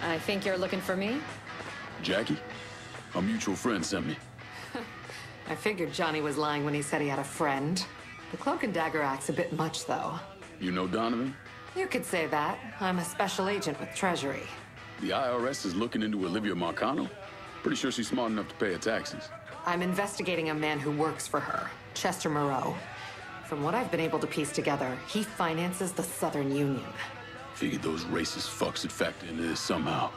I think you're looking for me? Jackie? A mutual friend sent me. I figured Johnny was lying when he said he had a friend. The cloak and dagger act's a bit much, though. You know Donovan? You could say that. I'm a special agent with Treasury. The IRS is looking into Olivia Marcano? Pretty sure she's smart enough to pay her taxes. I'm investigating a man who works for her, Chester Moreau. From what I've been able to piece together, he finances the Southern Union. Figured those racist fucks had factored into this somehow.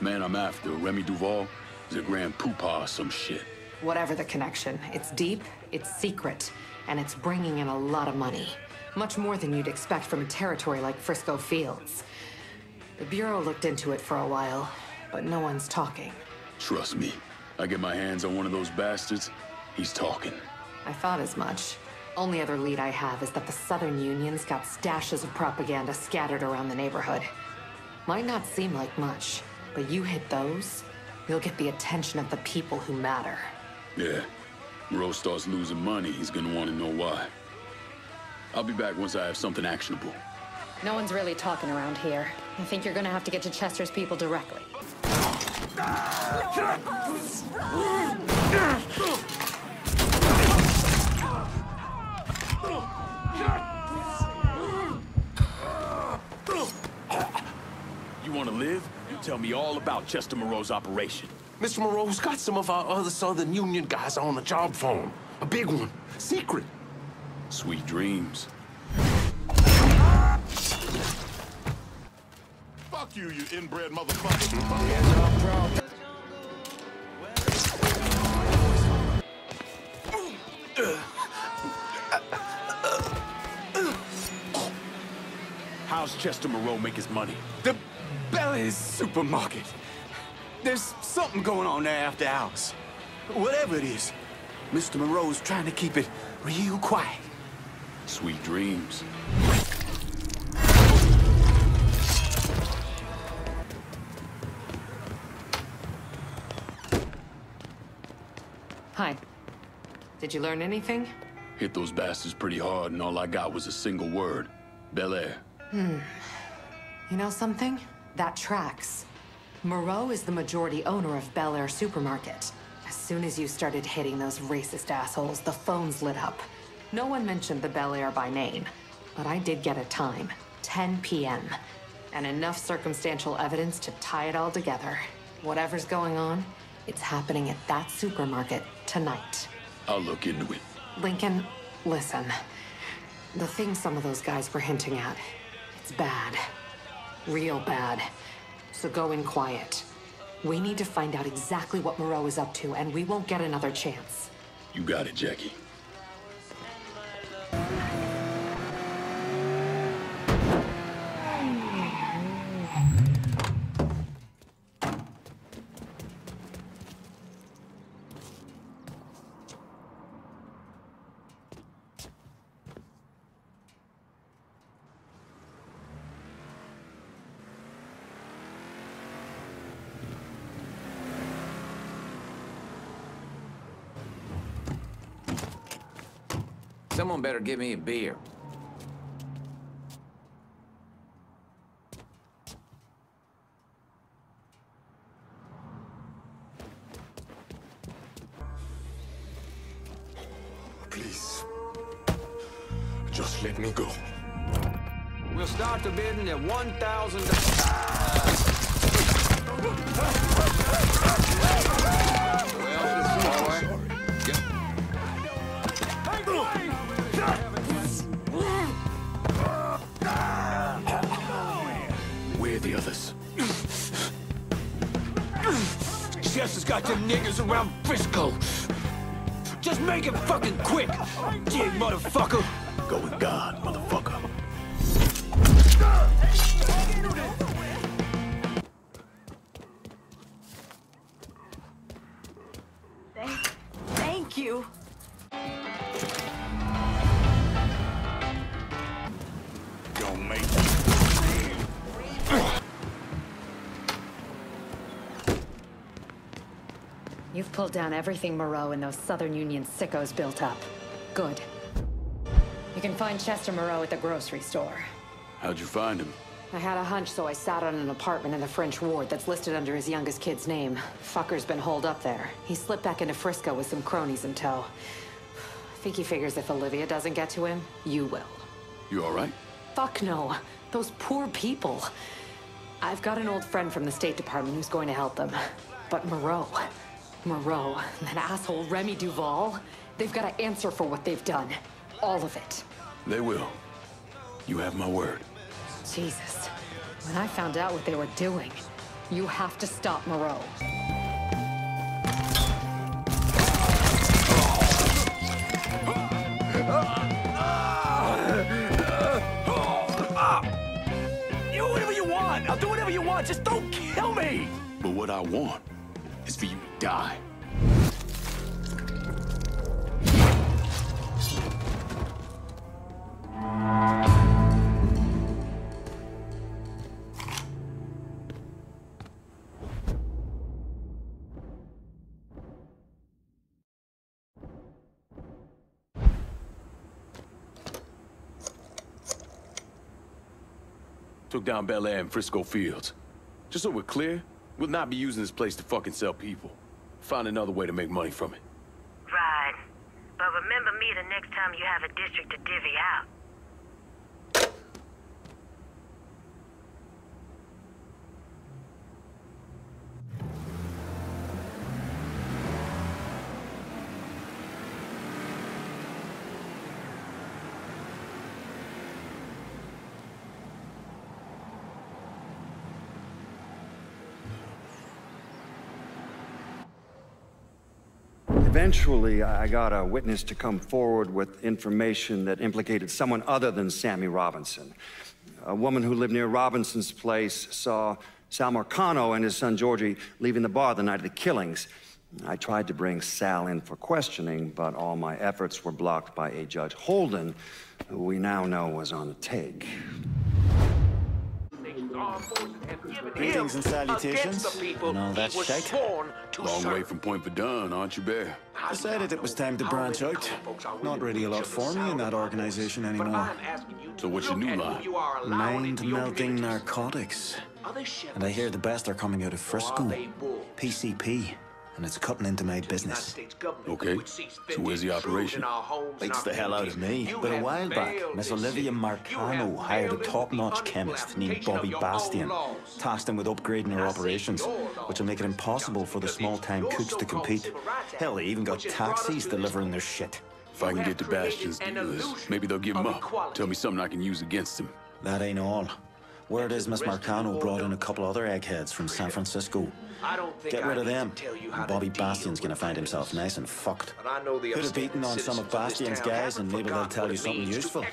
Man I'm after, Remy Duval, is a grand poopah or some shit. Whatever the connection, it's deep, it's secret, and it's bringing in a lot of money. Much more than you'd expect from a territory like Frisco Fields. The Bureau looked into it for a while, but no one's talking. Trust me, I get my hands on one of those bastards, he's talking. I thought as much. Only other lead I have is that the Southern Union's got stashes of propaganda scattered around the neighborhood. Might not seem like much, but you hit those, you'll get the attention of the people who matter. Yeah, Moreau starts losing money, he's gonna want to know why. I'll be back once I have something actionable. No one's really talking around here. I think you're gonna have to get to Chester's people directly. You want to live? You tell me all about Chester Moreau's operation. Mr. Moreau's got some of our other Southern Union guys on the job for him. A big one. Secret. Sweet dreams. Fuck you, you inbred motherfucker. How's Chester Moreau make his money? The Belly's supermarket. There's something going on there after hours. Whatever it is, Mr. Moreau's trying to keep it real quiet. Sweet dreams. Hi. Did you learn anything? Hit those bastards pretty hard and all I got was a single word. Bel Air. You know something? That tracks. Moreau is the majority owner of Bel Air Supermarket. As soon as you started hitting those racist assholes, the phones lit up. No one mentioned the Bel Air by name, but I did get a time, 10 p.m., and enough circumstantial evidence to tie it all together. Whatever's going on, it's happening at that supermarket tonight. I'll look into it. Lincoln, listen. The thing some of those guys were hinting at, it's bad. Real bad. So go in quiet. We need to find out exactly what Moreau is up to, and we won't get another chance. You got it, Jackie. Someone better give me a beer. Please. Just let me go. We'll start the bidding at $1,000. Where are the others? Chester's got them niggers around Frisco. Just make it fucking quick, dig motherfucker. Go with God, motherfucker. Thank you. Don't make You've pulled down everything Moreau and those Southern Union sickos built up. Good. You can find Chester Moreau at the grocery store. How'd you find him? I had a hunch, so I sat on an apartment in the French ward that's listed under his youngest kid's name. Fucker's been holed up there. He slipped back into Frisco with some cronies in tow. I think he figures if Olivia doesn't get to him, you will. You all right? Fuck no. Those poor people. I've got an old friend from the State Department who's going to help them. But Moreau, and that asshole Remy Duval, they've got to answer for what they've done. All of it. They will. You have my word. Jesus. When I found out what they were doing, you have to stop Moreau. You whatever you want. I'll do whatever you want. Just don't kill me. But what I want is for you to die. Took down Bel Air and Frisco Fields. Just so we're clear, we'll not be using this place to fucking sell people. Find another way to make money from it. Right. But remember me the next time you have a district to divvy out. Eventually, I got a witness to come forward with information that implicated someone other than Sammy Robinson. A woman who lived near Robinson's place saw Sal Marcano and his son Georgie leaving the bar the night of the killings. I tried to bring Sal in for questioning, but all my efforts were blocked by a Judge Holden, who we now know was on the take. Greetings and salutations, and all that shite. Long way from Point Verdun, aren't you, Bear? Decided it was time to branch out. Not really a lot for me in that organization anymore. So what's your new line? Mind-melting narcotics. And I hear the best are coming out of Frisco. PCP. And it's cutting into my business. Okay, so where's the operation? Beats the hell out of me. But a while back, Miss Olivia Marcano hired a top-notch chemist named Bobby Bastian, tasked him with upgrading her operations, which will make it impossible for the small-time cooks to compete. Hell, they even got taxis delivering their shit. If I can get the Bastions to do this, maybe they'll give him up. Tell me something I can use against him. That ain't all. Word is Miss Marcano brought in a couple other eggheads from San Francisco. Get rid of them, and Bobby Bastian's gonna find himself nice and fucked. Could have beaten on some of Bastian's guys, and maybe they'll tell you something useful. This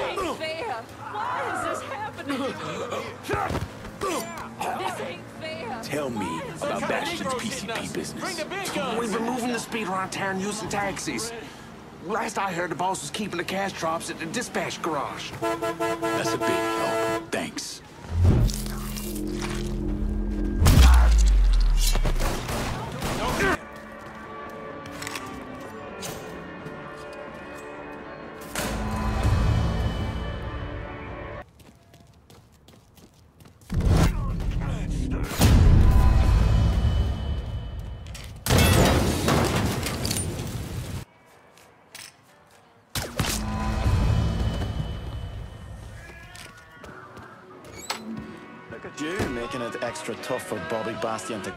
ain't fair. Why is this happening? This ain't fair. Tell me about Bastion's PCP business. We've been moving the speed around town using taxis. Last I heard, the boss was keeping the cash drops at the dispatch garage. That's a big help. Thanks. You making it extra tough for Bobby Bastian to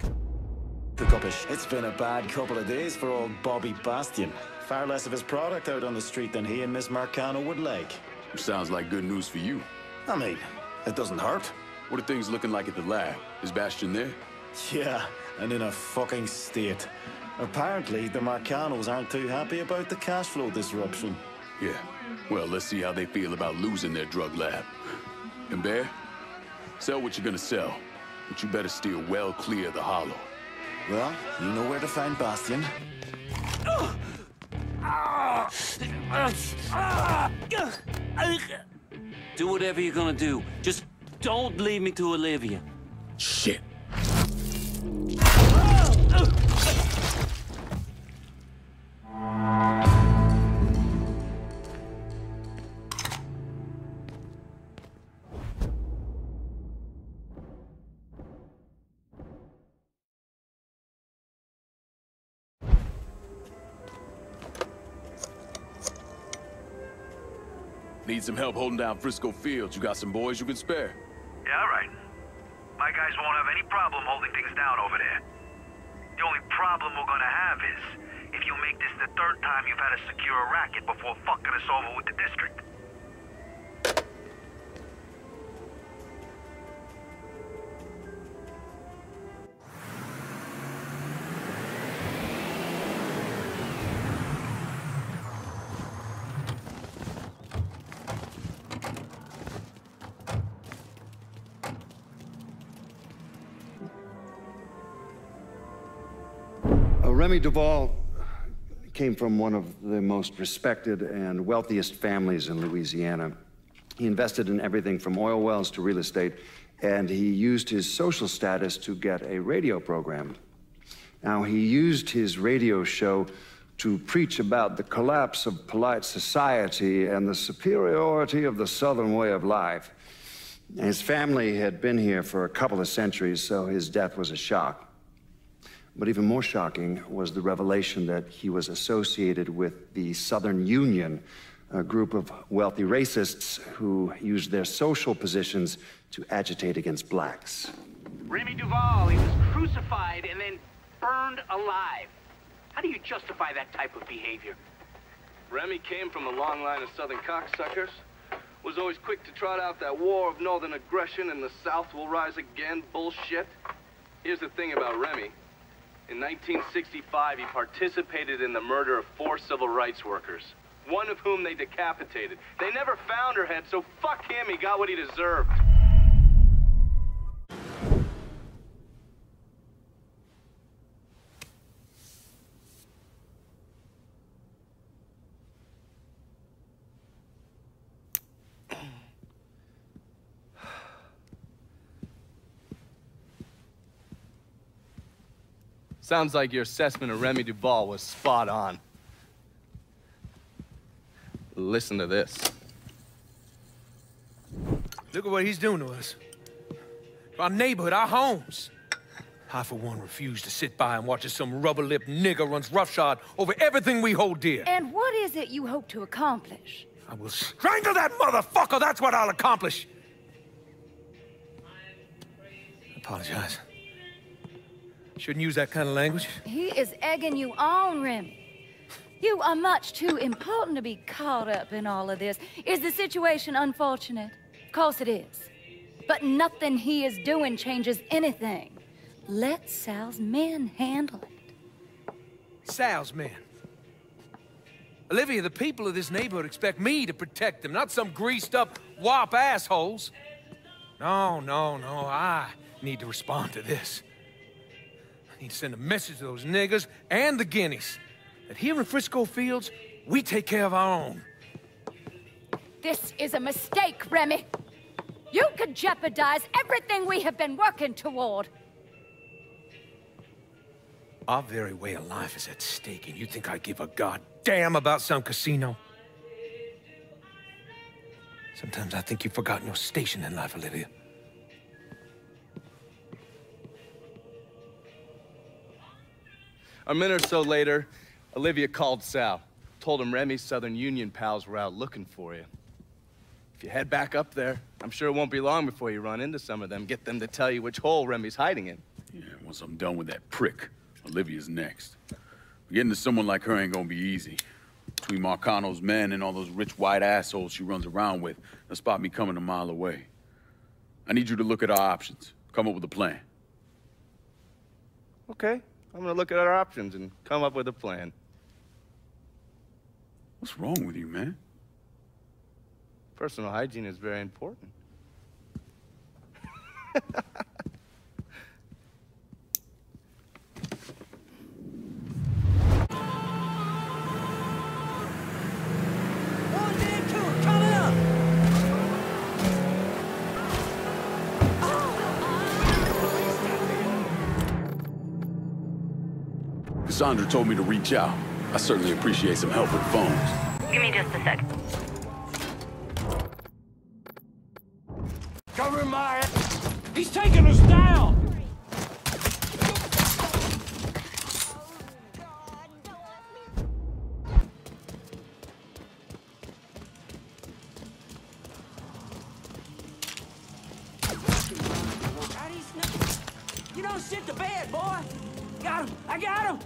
cook up his. It's been a bad couple of days for old Bobby Bastian. Far less of his product out on the street than he and Miss Marcano would like. Sounds like good news for you. I mean, it doesn't hurt. What are things looking like at the lab? Is Bastion there? Yeah, and in a fucking state. Apparently, the Marcanos aren't too happy about the cash flow disruption. Yeah. Well, let's see how they feel about losing their drug lab. And Bear? Sell what you're gonna sell, but you better steer well clear of the Hollow. Well, you know where to find Bastian. Do whatever you're gonna do. Just don't leave me to Olivia. Shit. Need some help holding down Frisco Fields? You got some boys you can spare? Yeah, all right. My guys won't have any problem holding things down over there. The only problem we're gonna have is if you make this the third time you've had to secure a racket before fucking us over with the district. Remy Duvall came from one of the most respected and wealthiest families in Louisiana. He invested in everything from oil wells to real estate, and he used his social status to get a radio program. Now, he used his radio show to preach about the collapse of polite society and the superiority of the Southern way of life. His family had been here for a couple of centuries, so his death was a shock. But even more shocking was the revelation that he was associated with the Southern Union, a group of wealthy racists who used their social positions to agitate against blacks. Remy Duvall, he was crucified and then burned alive. How do you justify that type of behavior? Remy came from a long line of Southern cocksuckers. Was always quick to trot out that war of Northern aggression and the South will rise again bullshit. Here's the thing about Remy. In 1965, he participated in the murder of 4 civil rights workers, one of whom they decapitated. They never found her head, so fuck him, he got what he deserved. Sounds like your assessment of Remy Duvall was spot on. Listen to this. Look at what he's doing to us. Our neighborhood, our homes. I, for one, refuse to sit by and watch as some rubber-lipped nigger runs roughshod over everything we hold dear. And what is it you hope to accomplish? I will strangle that motherfucker! That's what I'll accomplish! I apologize. Shouldn't use that kind of language. He is egging you on, Remy. You are much too important to be caught up in all of this. Is the situation unfortunate? Of course it is. But nothing he is doing changes anything. Let Sal's men handle it. Sal's men? Olivia, the people of this neighborhood expect me to protect them, not some greased-up wop assholes. No, I need to respond to this. I need to send a message to those niggas and the guineas that here in Frisco Fields, we take care of our own. This is a mistake, Remy. You could jeopardize everything we have been working toward. Our very way of life is at stake, and you think I give a goddamn about some casino? Sometimes I think you've forgotten your station in life, Olivia. A minute or so later, Olivia called Sal. Told him Remy's Southern Union pals were out looking for you. If you head back up there, I'm sure it won't be long before you run into some of them. Get them to tell you which hole Remy's hiding in. Yeah, once I'm done with that prick, Olivia's next. Getting to someone like her ain't gonna be easy. Between Marcano's men and all those rich white assholes she runs around with, they'll spot me coming a mile away. I need you to look at our options. Come up with a plan. Okay, I'm gonna look at our options and come up with a plan. What's wrong with you, man? Personal hygiene is very important. Cassandra told me to reach out. I certainly appreciate some help with phones. Give me just a sec. Cover my ass! He's taking us down! shit to bed, boy! Got him! I got him!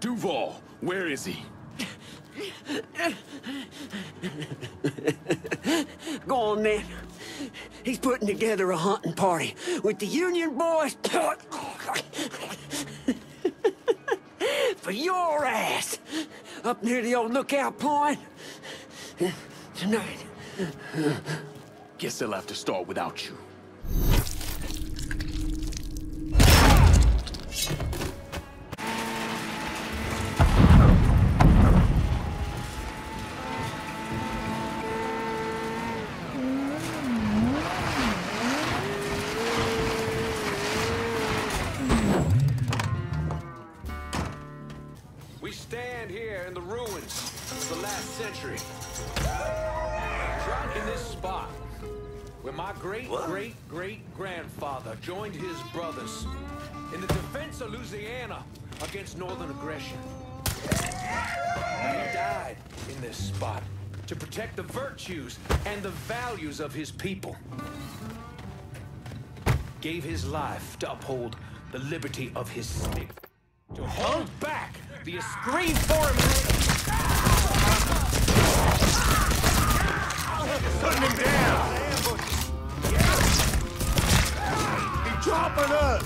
Duval, where is he? Go on, then. He's putting together a hunting party with the Union boys. For your ass. Up near the old lookout point. Tonight. Guess they'll have to start without you. We stand here in the ruins of the last century. Right in this spot, where my great-great-great-grandfather joined his brothers in the defense of Louisiana against northern aggression. And he died in this spot to protect the virtues and the values of his people. Gave his life to uphold the liberty of his state. To hold back the scream for him. Putting him down! He's dropping us!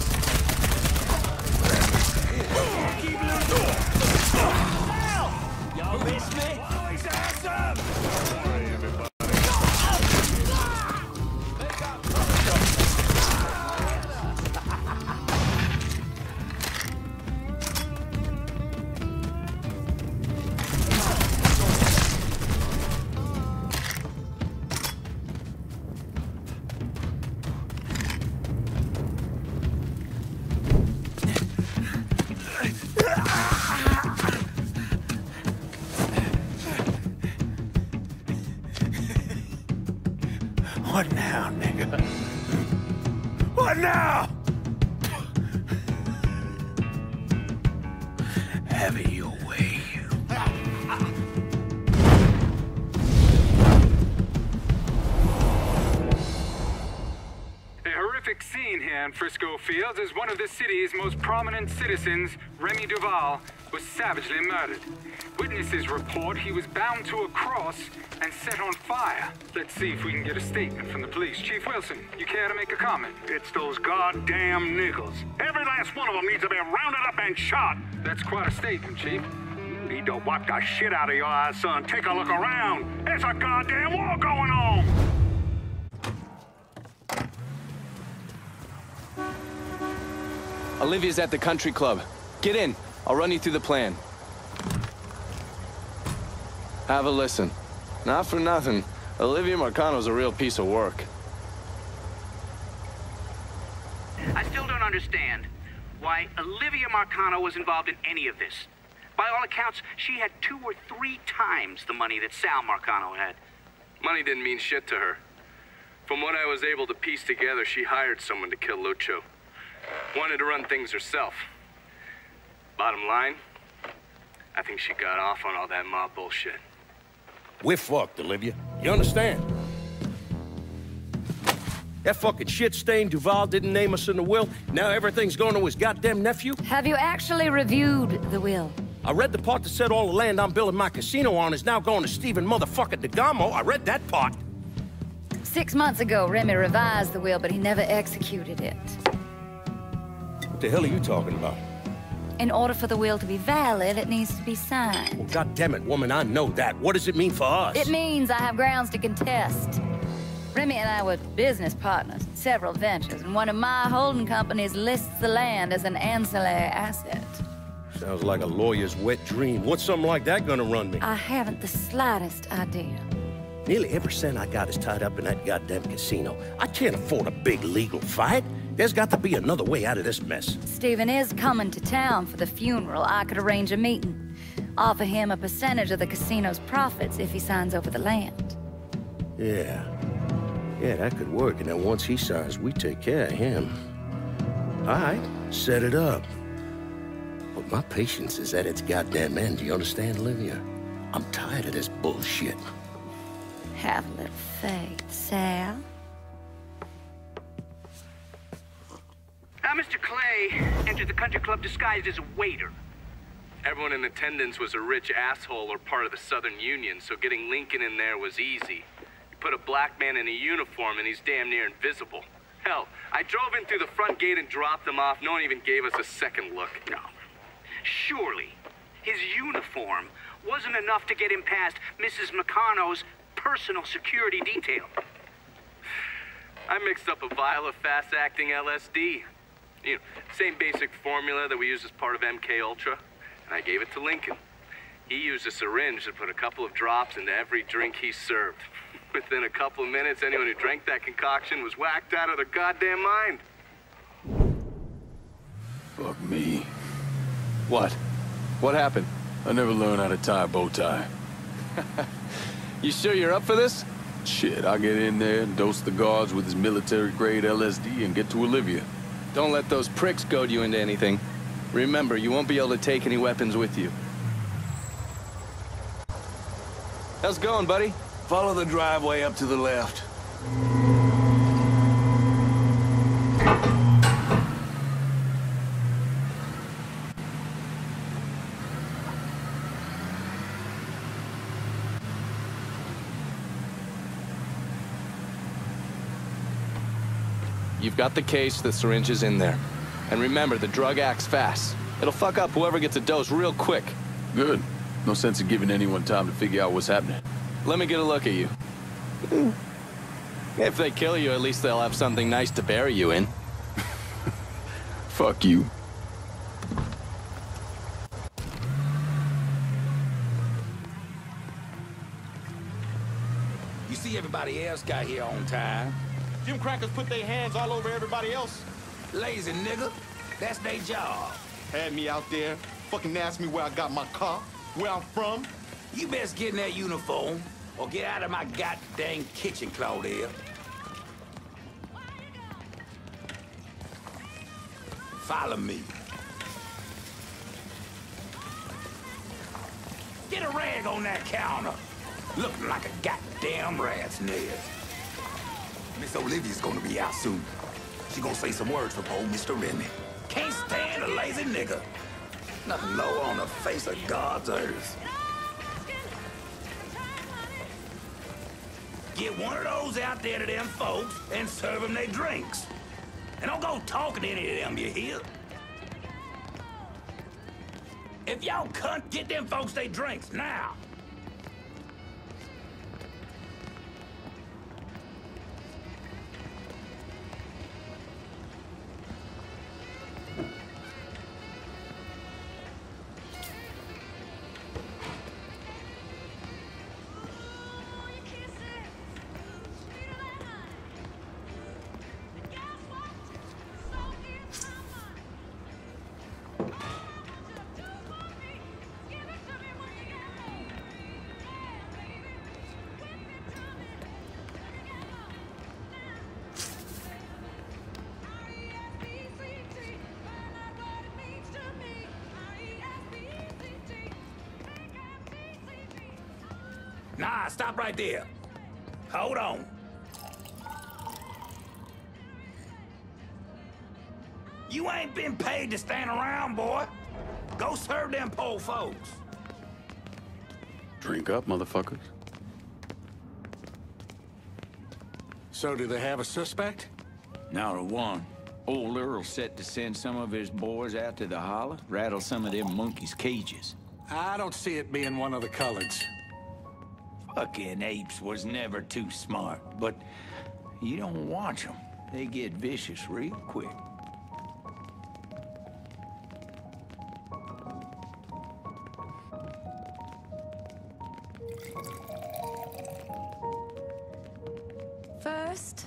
Keep losing! Y'all miss me? He's awesome! Sorry, everybody. What now, nigga? What now? Have it your way. A horrific scene here in Frisco Fields as one of the city's most prominent citizens, Remy Duval, was savagely murdered. Witnesses report he was bound to a cross and set on fire. Let's see if we can get a statement from the police. Chief Wilson, you care to make a comment? It's those goddamn niggles. Every last one of them needs to be rounded up and shot. That's quite a statement, Chief. Need to wipe the shit out of your eyes, son. Take a look around. There's a goddamn war going on. Olivia's at the country club. Get in. I'll run you through the plan. Have a listen. Not for nothing, Olivia Marcano's a real piece of work. I still don't understand why Olivia Marcano was involved in any of this. By all accounts, she had 2 or 3 times the money that Sal Marcano had. Money didn't mean shit to her. From what I was able to piece together, she hired someone to kill Lucho. Wanted to run things herself. Bottom line, I think she got off on all that mob bullshit. We're fucked, Olivia. You understand? That fucking shit-stained Duval didn't name us in the will. Now everything's going to his goddamn nephew? Have you actually reviewed the will? I read the part that said all the land I'm building my casino on is now going to Stephen motherfucking DeGamo. I read that part. 6 months ago, Remy revised the will, but he never executed it. What the hell are you talking about? In order for the will to be valid, it needs to be signed. Well, goddammit, woman, I know that. What does it mean for us? It means I have grounds to contest. Remy and I were business partners in several ventures, and one of my holding companies lists the land as an ancillary asset. Sounds like a lawyer's wet dream. What's something like that gonna run me? I haven't the slightest idea. Nearly every cent I got is tied up in that goddamn casino. I can't afford a big legal fight. There's got to be another way out of this mess. Stephen is coming to town for the funeral. I could arrange a meeting. Offer him a percentage of the casino's profits if he signs over the land. Yeah, that could work. And then once he signs, we take care of him. All right, set it up. But my patience is at its goddamn end. Do you understand, Olivia? I'm tired of this bullshit. Have a little faith, Sal. Now, Mr. Clay entered the country club disguised as a waiter. Everyone in attendance was a rich asshole or part of the Southern Union, so getting Lincoln in there was easy. You put a black man in a uniform and he's damn near invisible. Hell, I drove in through the front gate and dropped him off. No one even gave us a second look. No. Surely, his uniform wasn't enough to get him past Mrs. Meccano's personal security detail. I mixed up a vial of fast-acting LSD. You know, same basic formula that we use as part of MK Ultra. And I gave it to Lincoln. He used a syringe to put a couple of drops into every drink he served. Within a couple of minutes, anyone who drank that concoction was whacked out of their goddamn mind. Fuck me. What? What happened? I never learned how to tie a bow tie. You sure you're up for this? Shit, I'll get in there and dose the guards with his military-grade LSD and get to Olivia. Don't let those pricks goad you into anything. Remember, you won't be able to take any weapons with you. How's it going, buddy? Follow the driveway up to the left. You've got the case, the syringe is in there. And remember, the drug acts fast. It'll fuck up whoever gets a dose real quick. Good. No sense in giving anyone time to figure out what's happening. Let me get a look at you. If they kill you, at least they'll have something nice to bury you in. Fuck you. You see everybody else got here on time. Jim Crackers put their hands all over everybody else. Lazy nigga. That's their job. Had me out there, fucking asked me where I got my car, where I'm from. You best get in that uniform, or get out of my goddamn kitchen, Claudia. Follow me. Get a rag on that counter. Looking like a goddamn rat's nest. Miss Olivia's gonna be out soon. She gonna say some words for old Mr. Remy. Can't stand a lazy nigga. Nothing low on the face of God's earth. Get one of those out there to them folks and serve them their drinks. And don't go talking to any of them, you hear? If y'all cunt, get them folks their drinks now. Nah, stop right there. Hold on. You ain't been paid to stand around, boy. Go serve them poor folks. Drink up, motherfuckers. So do they have a suspect? Not a one. Old Earl's set to send some of his boys out to the holler, rattle some of them monkeys' cages. I don't see it being one of the coloreds. Fucking apes was never too smart, but you don't watch them. They get vicious real quick. First,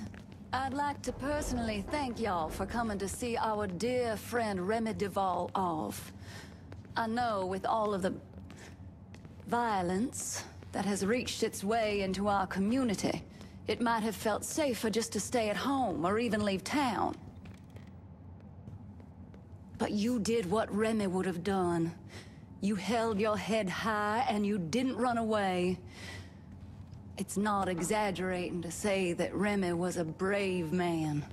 I'd like to personally thank y'all for coming to see our dear friend Remy Duval off. I know with all of the violence that has reached its way into our community, it might have felt safer just to stay at home or even leave town. But you did what Remy would have done. You held your head high and you didn't run away. It's not exaggerating to say that Remy was a brave man.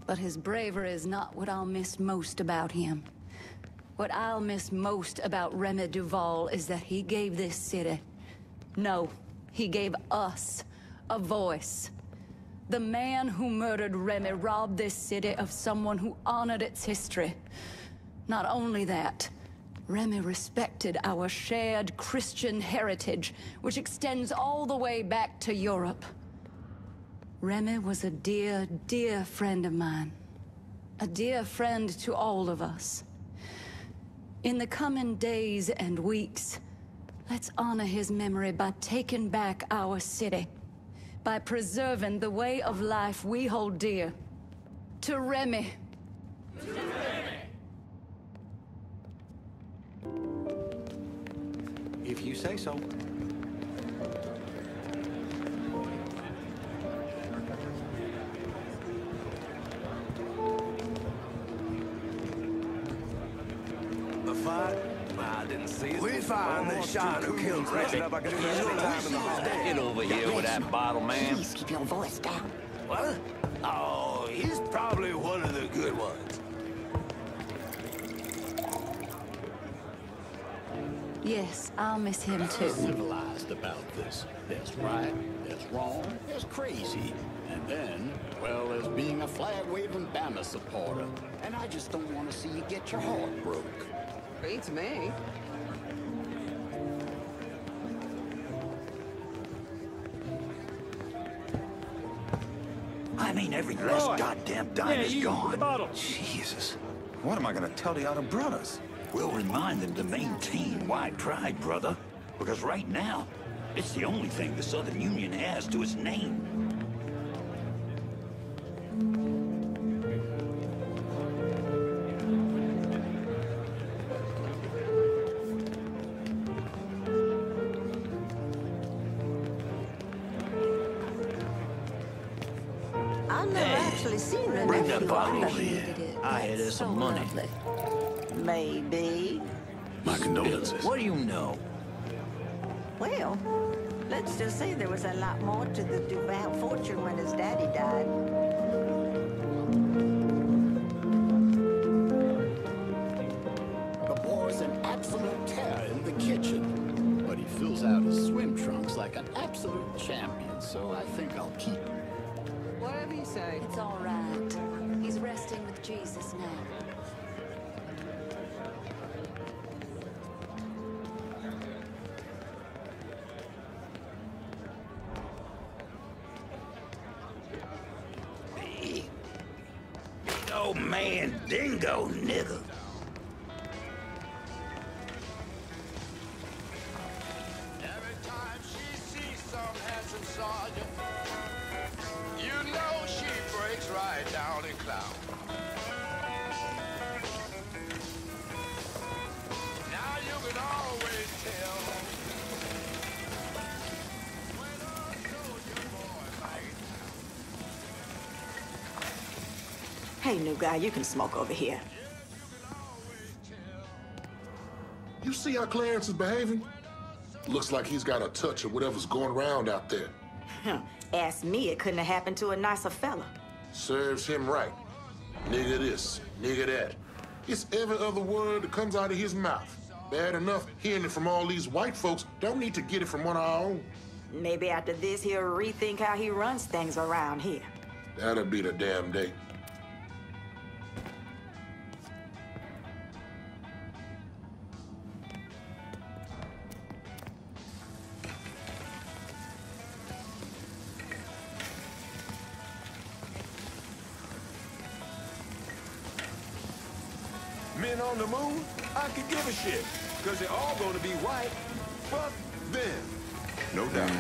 But his bravery is not what I'll miss most about him. What I'll miss most about Remy Duval is that he gave this city, no, he gave us, a voice. The man who murdered Remy robbed this city of someone who honored its history. Not only that, Remy respected our shared Christian heritage, which extends all the way back to Europe. Remy was a dear, dear friend of mine. A dear friend to all of us. In the coming days and weeks, let's honor his memory by taking back our city. By preserving the way of life we hold dear. To Remy. To Remy. If you say so. The fight? I didn't see it. We found the shot who killed Remy. Get over here with that bottle, man. Please keep your voice down. What? Oh, he's probably one of the good ones. Yes, I'll miss him too. Civilized about this. There's right, there's wrong, there's crazy. And then, well, there's being a flag-waving Bama supporter. And I just don't want to see you get your heart broke. Beats me. I mean, every last goddamn dime is gone. The bottle. Jesus. What am I gonna tell the other brothers? We'll remind them to maintain white pride, brother. Because right now, it's the only thing the Southern Union has to its name. I've never actually seen Remy. Bring that bottle over here. I had us some money. Maybe. My condolences. What do you know? Well, let's just say there was a lot more to the Duval fortune when his daddy died. The boy's an absolute terror in the kitchen. But he fills out his swim trunks like an absolute champion, so I think I'll keep him. Whatever you say. It's all right. He's resting with Jesus now. Big old man dingo nigger. Every time she sees some handsome sergeant, you know she breaks right down and clown. Now you can always tell when a soldier boy fights. Hey, new guy, you can smoke over here. You see how Clarence is behaving? Looks like he's got a touch of whatever's going around out there. Ask me, it couldn't have happened to a nicer fella. Serves him right. Nigga this, nigga that. It's every other word that comes out of his mouth. Bad enough hearing it from all these white folks. Don't need to get it from one of our own. Maybe after this, he'll rethink how he runs things around here. That'll be the damn day. Men on the moon, I could give a shit. Because they're all gonna be white. Fuck them. No doubt.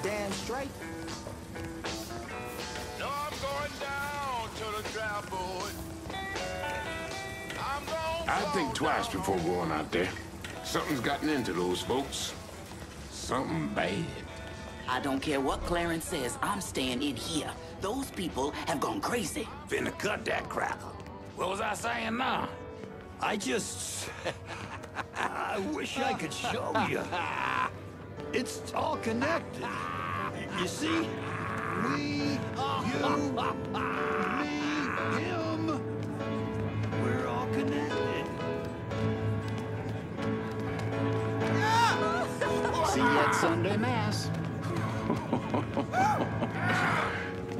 Damn straight. No, I'm going down to the trap board. I'm going I'd think twice before going out there. Something's gotten into those folks. Something bad. I don't care what Clarence says, I'm staying in here. Those people have gone crazy. Finna cut that crap. What was I saying now? I just... I wish I could show you. It's all connected. You see? Me, you, me, him. We're all connected. See you at Sunday Mass.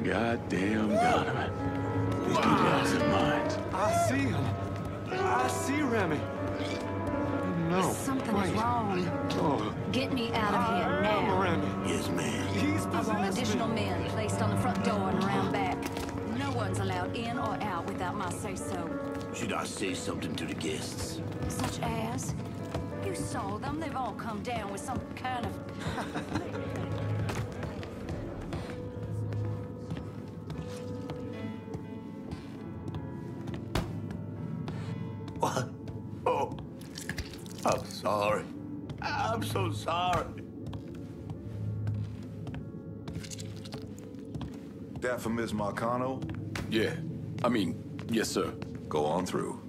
Goddamn Donovan. These people lost their minds. I see him. I see Remy. No. Something is wrong. Oh. Get me out of here now. Remy. Yes, ma'am. He's I want additional men placed on the front door and around back. No one's allowed in or out without my say-so. Should I say something to the guests? Such as? You saw them. They've all come down with some kind of... What? Oh, I'm sorry. I'm so sorry. That for Ms. Marcano? Yeah. I mean, yes, sir. Go on through.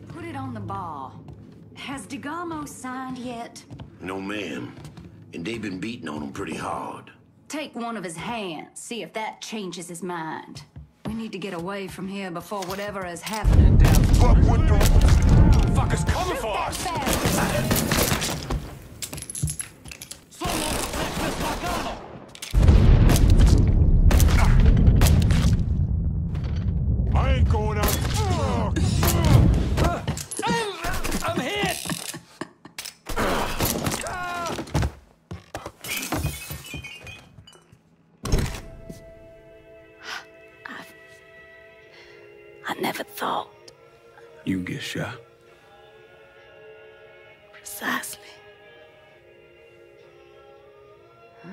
Put it on the bar. Has DeGarmo signed yet? No, ma'am. And they've been beating on him pretty hard. Take one of his hands, see if that changes his mind. We need to get away from here before whatever has happened down. What the fuck is coming for us? I ain't going out. I'm hit! I never thought. You get shot. Precisely. The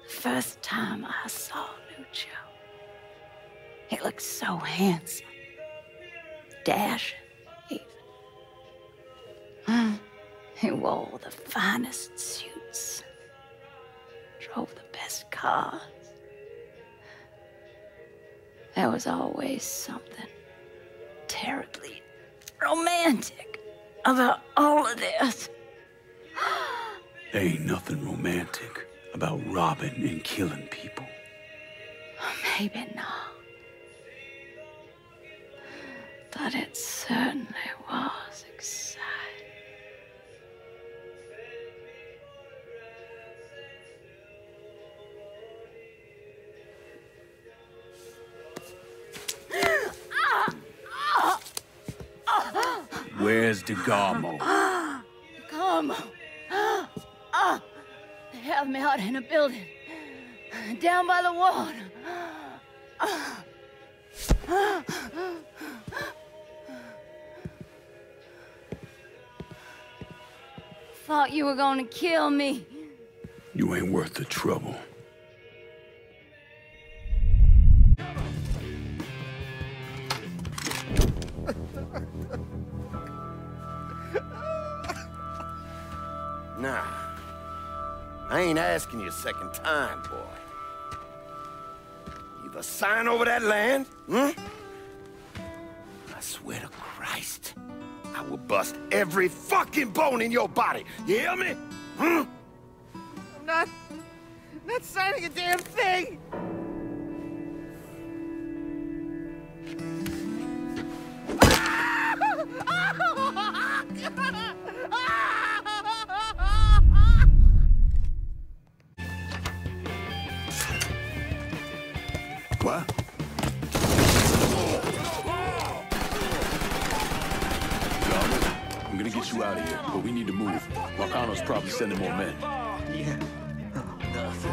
first time I saw Lucho, he looked so handsome. Dashing, even. He wore the finest suits. Drove the best cars. There was always something terribly romantic about all of this. There ain't nothing romantic about robbing and killing people. Maybe not. But it certainly was exciting. Where's DeGarmo? Come. They have me out in a building. Down by the water. Thought you were gonna kill me. You ain't worth the trouble. Nah. I ain't asking you a second time, boy. Either sign over that land, I swear to Christ, I will bust every fucking bone in your body. You hear me? I'm not signing a damn thing! What? I'm gonna get you out of here, but we need to move. Marcano's probably sending more men. Yeah.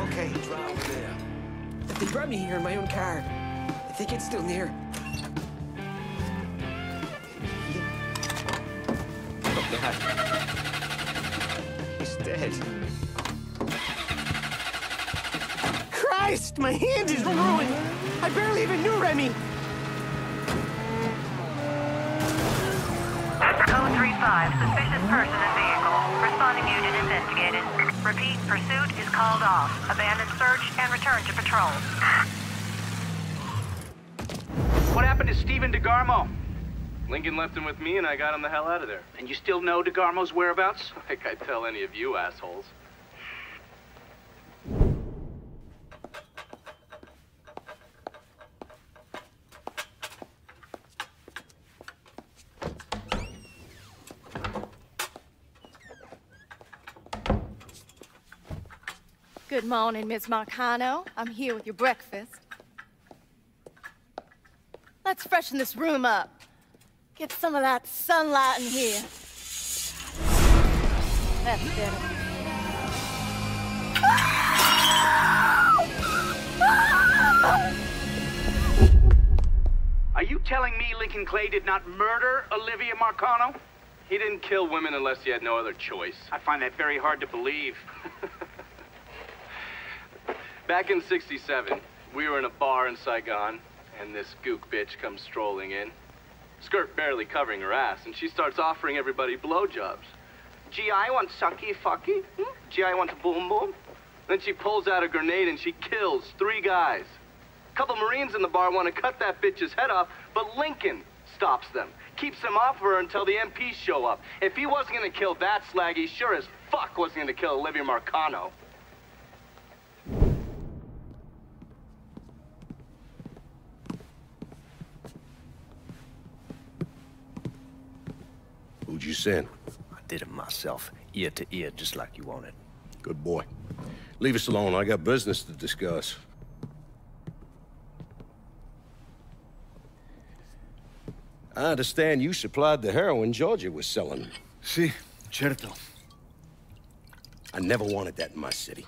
Okay. They brought me here in my own car. I think it's still near. He's dead. Christ, my hand is ruined. I barely even knew Remy. Code 3-5, suspicious person and vehicle. Responding unit investigated. Repeat, pursuit is called off. Abandon search and return to patrol. What happened to Stephen DeGarmo? Lincoln left him with me, and I got him the hell out of there. And you still know DeGarmo's whereabouts? Like I'd tell any of you assholes. Good morning, Miss Marcano. I'm here with your breakfast. Let's freshen this room up. Get some of that sunlight in here. That's better. Are you telling me Lincoln Clay did not murder Olivia Marcano? He didn't kill women unless he had no other choice. I find that very hard to believe. Back in '67, we were in a bar in Saigon, and this gook bitch comes strolling in. Skirt barely covering her ass, and she starts offering everybody blowjobs. Gee, I want sucky fucky. Gee, I want boom boom. Then she pulls out a grenade and she kills 3 guys. A couple Marines in the bar want to cut that bitch's head off, but Lincoln stops them. Keeps them off her until the MPs show up. If he wasn't going to kill that slag, he sure as fuck wasn't going to kill Olivia Marcano. Who'd you send? I did it myself, ear to ear, just like you wanted. Good boy. Leave us alone. I got business to discuss. I understand you supplied the heroin Georgia was selling. Si, certo. I never wanted that in my city.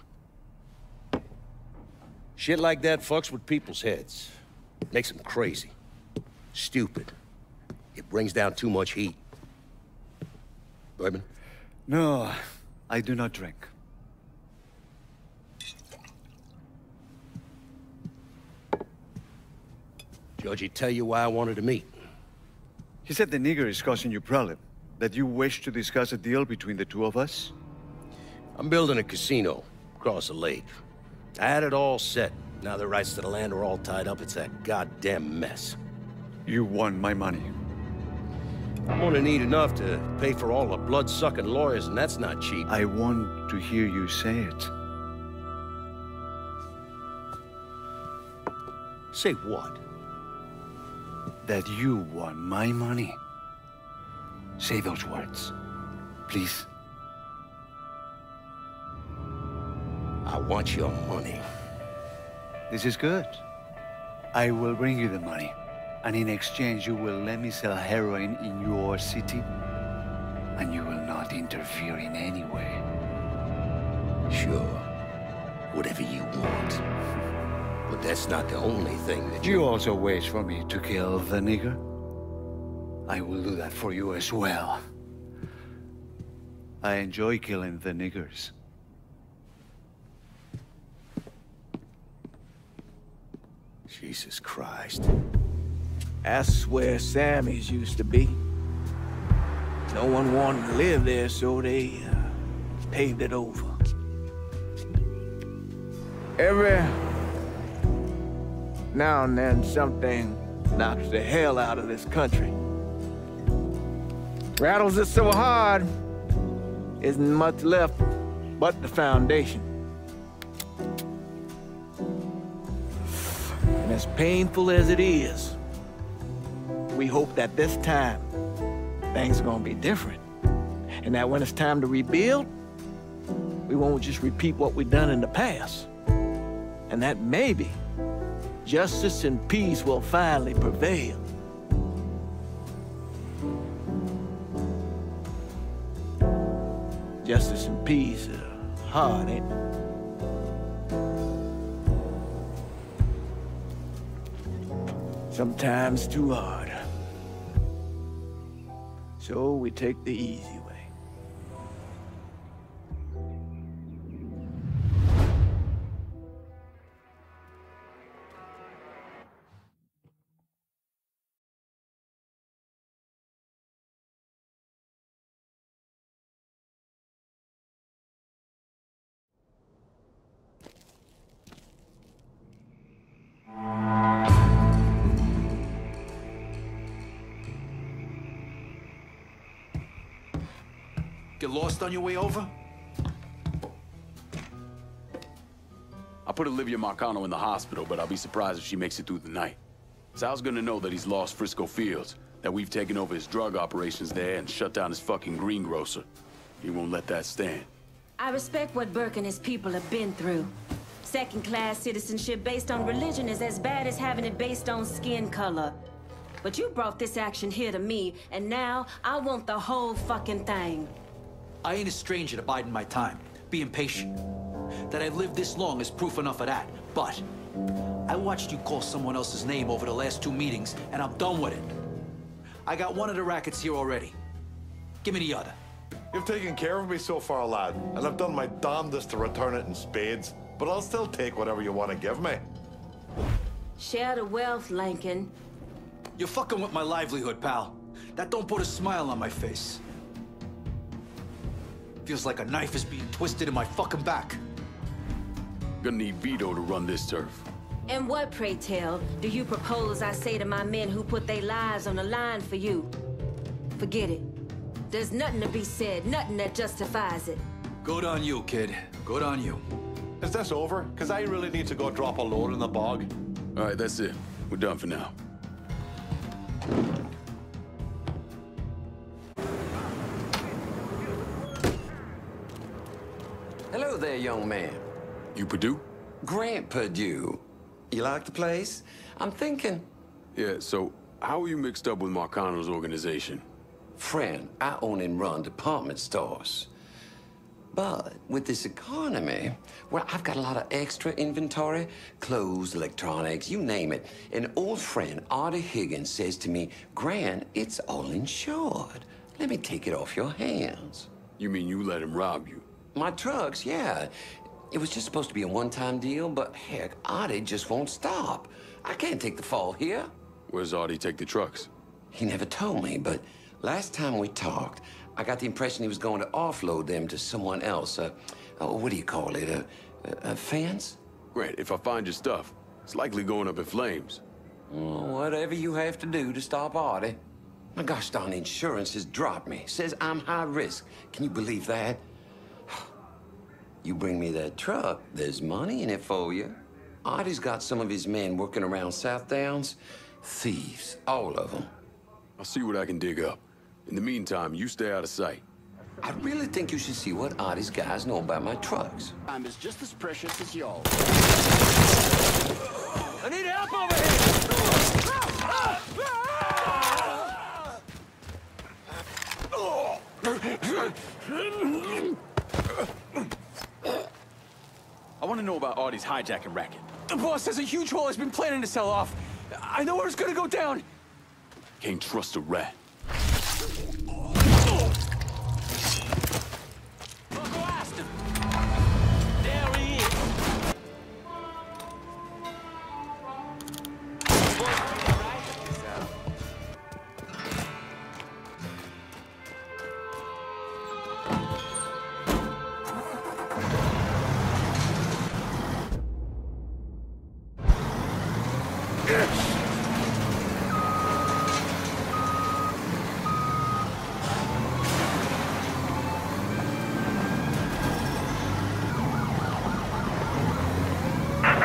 Shit like that fucks with people's heads. Makes them crazy. Stupid. It brings down too much heat. Bourbon? No, I do not drink. Georgie tell you why I wanted to meet? He said the nigger is causing you problem. That you wish to discuss a deal between the two of us? I'm building a casino across the lake. I had it all set. Now the rights to the land are all tied up. It's a goddamn mess. You want my money. I'm gonna need enough to pay for all the blood-sucking lawyers, and that's not cheap. I want to hear you say it. Say what? That you want my money. Say those words, please. I want your money. This is good. I will bring you the money. And in exchange, you will let me sell heroin in your city. And you will not interfere in any way. Sure. Whatever you want. But that's not the only thing that you also wish for me to kill the nigger? I will do that for you as well. I enjoy killing the niggers. Jesus Christ. That's where Sammy's used to be. No one wanted to live there, so they paved it over. Every now and then, something knocks the hell out of this country. Rattles it so hard, isn't much left but the foundation. And as painful as it is, we hope that this time, things are gonna be different. And that when it's time to rebuild, we won't just repeat what we've done in the past. And that maybe justice and peace will finally prevail. Justice and peace are hard, ain't it? Sometimes too hard. So we take the easy way. get lost on your way over? I put Olivia Marcano in the hospital, but I'll be surprised if she makes it through the night. Sal's gonna know that he's lost Frisco Fields, that we've taken over his drug operations there and shut down his fucking greengrocer. He won't let that stand. I respect what Burke and his people have been through. Second-class citizenship based on religion is as bad as having it based on skin color. But you brought this action here to me, and now I want the whole fucking thing. I ain't a stranger to biding my time, being patient. That I've lived this long is proof enough of that. But I watched you call someone else's name over the last 2 meetings, and I'm done with it. I got one of the rackets here already. Give me the other. You've taken care of me so far, lad, and I've done my damnedest to return it in spades, but I'll still take whatever you want to give me. Share the wealth, Lincoln. You're fucking with my livelihood, pal. That don't put a smile on my face. Feels like a knife is being twisted in my fucking back. Gonna need Vito to run this turf. And what, pray tell, do you propose I say to my men who put their lives on the line for you? Forget it. There's nothing to be said, nothing that justifies it. Good on you, kid. Good on you. Is this over? Because I really need to go drop a load in the bog. All right, that's it. We're done for now. Hello there, young man. You Purdue? Grant Purdue. You like the place? I'm thinking. Yeah, so how are you mixed up with Marcano's organization? Friend, I own and run department stores. But with this economy, well, I've got a lot of extra inventory, clothes, electronics, you name it. An old friend, Artie Higgins, says to me, Grant, it's all insured. Let me take it off your hands. You mean you let him rob you? My trucks, yeah. It was just supposed to be a one-time deal, but heck, Artie just won't stop. I can't take the fall here. Where's Artie take the trucks? He never told me, but last time we talked, I got the impression he was going to offload them to someone else. What do you call it? A fence? Grant, if I find your stuff, it's likely going up in flames. Whatever you have to do to stop Artie. My gosh darn insurance has dropped me. Says I'm high risk. Can you believe that? You bring me that truck, there's money in it for you. Artie's got some of his men working around South Downs. Thieves, all of them. I'll see what I can dig up. In the meantime, you stay out of sight. I really think you should see what Artie's guys know about my trucks. Time is just as precious as yours. I need help over here! I want to know about Artie's hijacking racket. The boss has a huge hole he's been planning to sell off. I know where it's gonna go down. Can't trust a rat.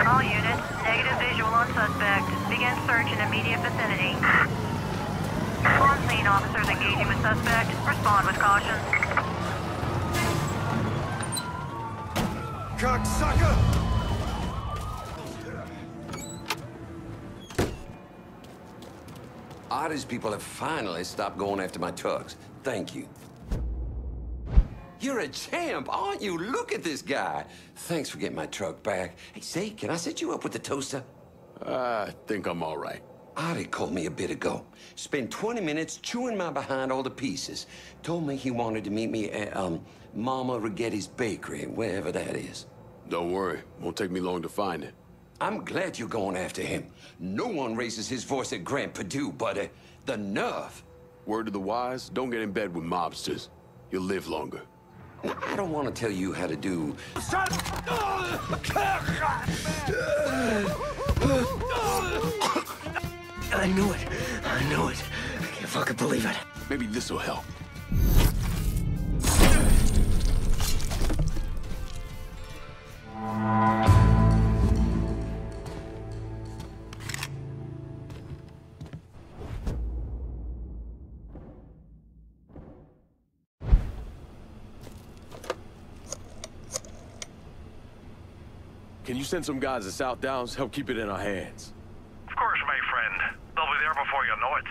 All units, negative visual on suspect. Begin search in immediate vicinity. On scene officers engaging with suspect. Respond with caution. Cocksucker! Artie's people have finally stopped going after my trucks. Thank you. You're a champ, aren't you? Look at this guy. Thanks for getting my truck back. Hey, say, can I set you up with the toaster? I think I'm all right. Artie called me a bit ago. Spent 20 minutes chewing my behind all the pieces. Told me he wanted to meet me at, Mama Righetti's Bakery, wherever that is. Don't worry. Won't take me long to find it. I'm glad you're going after him. No one raises his voice at Grant Purdue, buddy. The nerve. Word to the wise, don't get in bed with mobsters. You'll live longer. Now, I don't want to tell you how to do... I knew it. I knew it. I can't fucking believe it. Maybe this'll help. can you send some guys to South Downs? Help keep it in our hands. Of course, my friend. They'll be there before you know it.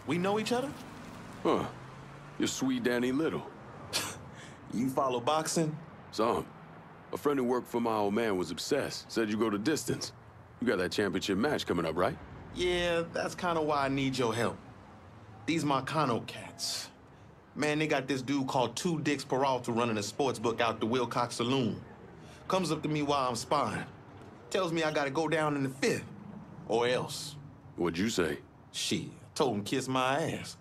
We know each other? Huh. You're sweet Danny Little. You follow boxing? Some. A friend who worked for my old man was obsessed. Said you go the distance. You got that championship match coming up, right? Yeah, that's kind of why I need your help. These Marcano cats. Man, they got this dude called Two Dicks Peralta running a sports book out the Wilcox Saloon. Comes up to me while I'm sparring. Tells me I gotta go down in the fifth. Or else. What'd you say? Shit. Told him kiss my ass.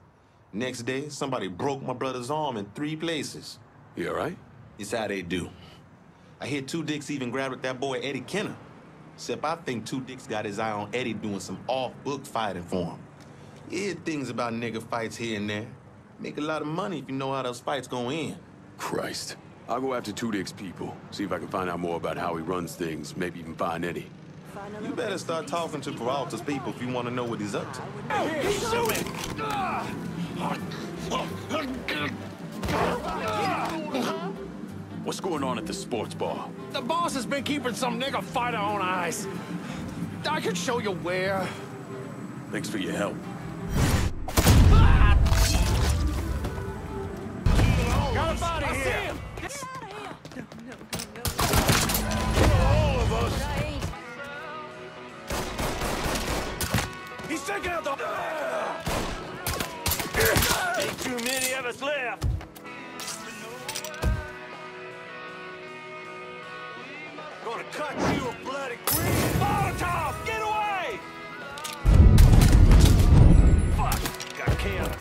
Next day, somebody broke my brother's arm in 3 places. You all right? It's how they do. I hear Two Dicks even grabbed at that boy Eddie Kenner. Except I think Two Dicks got his eye on Eddie doing some off-book fighting for him. You hear things about nigga fights here and there. Make a lot of money if you know how those fights go in. Christ. I'll go after Two Dicks' people. See if I can find out more about how he runs things. Maybe even find Eddie. You better start talking to Peralta's people if you want to know what he's up to. He's shooting! What's going on at the sports bar? The boss has been keeping some nigga fighter on ice. I could show you where. Thanks for your help. Got a body here! All of us! He's taking out the... Ain't too many of us left. Gonna cut you a bloody green. Molotov, get away! Fuck, got killed.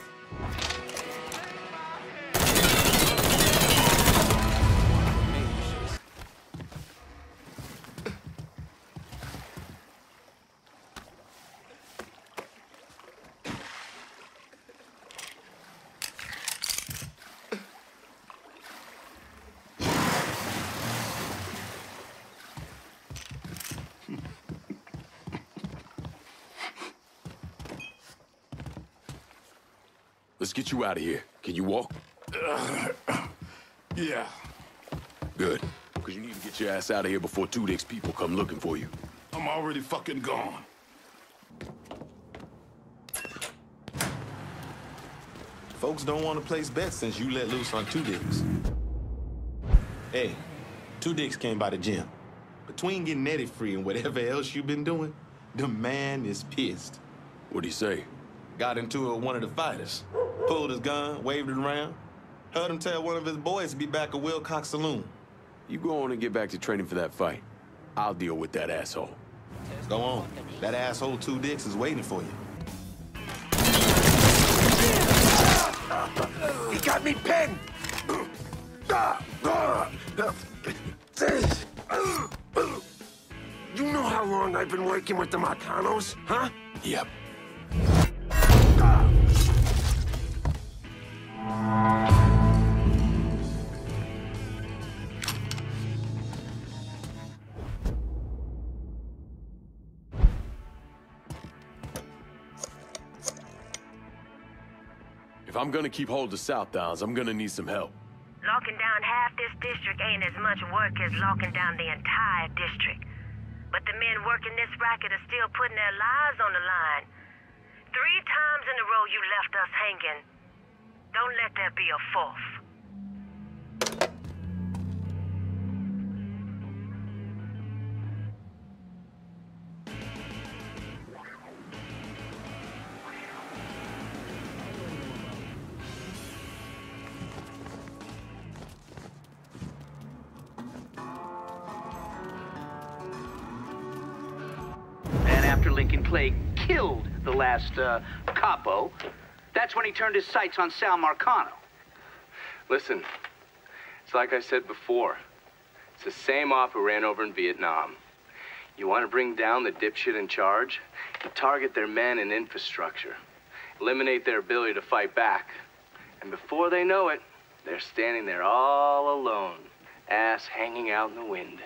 Let's get you out of here. Can you walk? Yeah. Good. Because you need to get your ass out of here before Two Dicks' people come looking for you. I'm already fucking gone. Folks don't want to place bets since you let loose on Two Dicks. Hey, Two Dicks came by the gym. Between getting Eddie free and whatever else you've been doing, the man is pissed. What'd he say? Got into it with one of the fighters. Pulled his gun, waved it around. Heard him tell one of his boys to be back at Wilcox Saloon. You go on and get back to training for that fight. I'll deal with that asshole. Go on. That asshole Two Dicks is waiting for you. He got me pinned! You know how long I've been working with the Marcanos, huh? Yep. If I'm gonna keep hold of South Downs, I'm gonna need some help. Locking down half this district ain't as much work as locking down the entire district. But the men working this racket are still putting their lives on the line. 3 times in a row you left us hanging. Don't let there be a fourth. Lincoln Clay killed the last capo, that's when he turned his sights on Sal Marcano. Listen, It's like I said before. It's the same off we ran over in Vietnam. You want to bring down the dipshit in charge? You target their men and infrastructure. Eliminate their ability to fight back. And before they know it, they're standing there all alone, ass hanging out in the wind.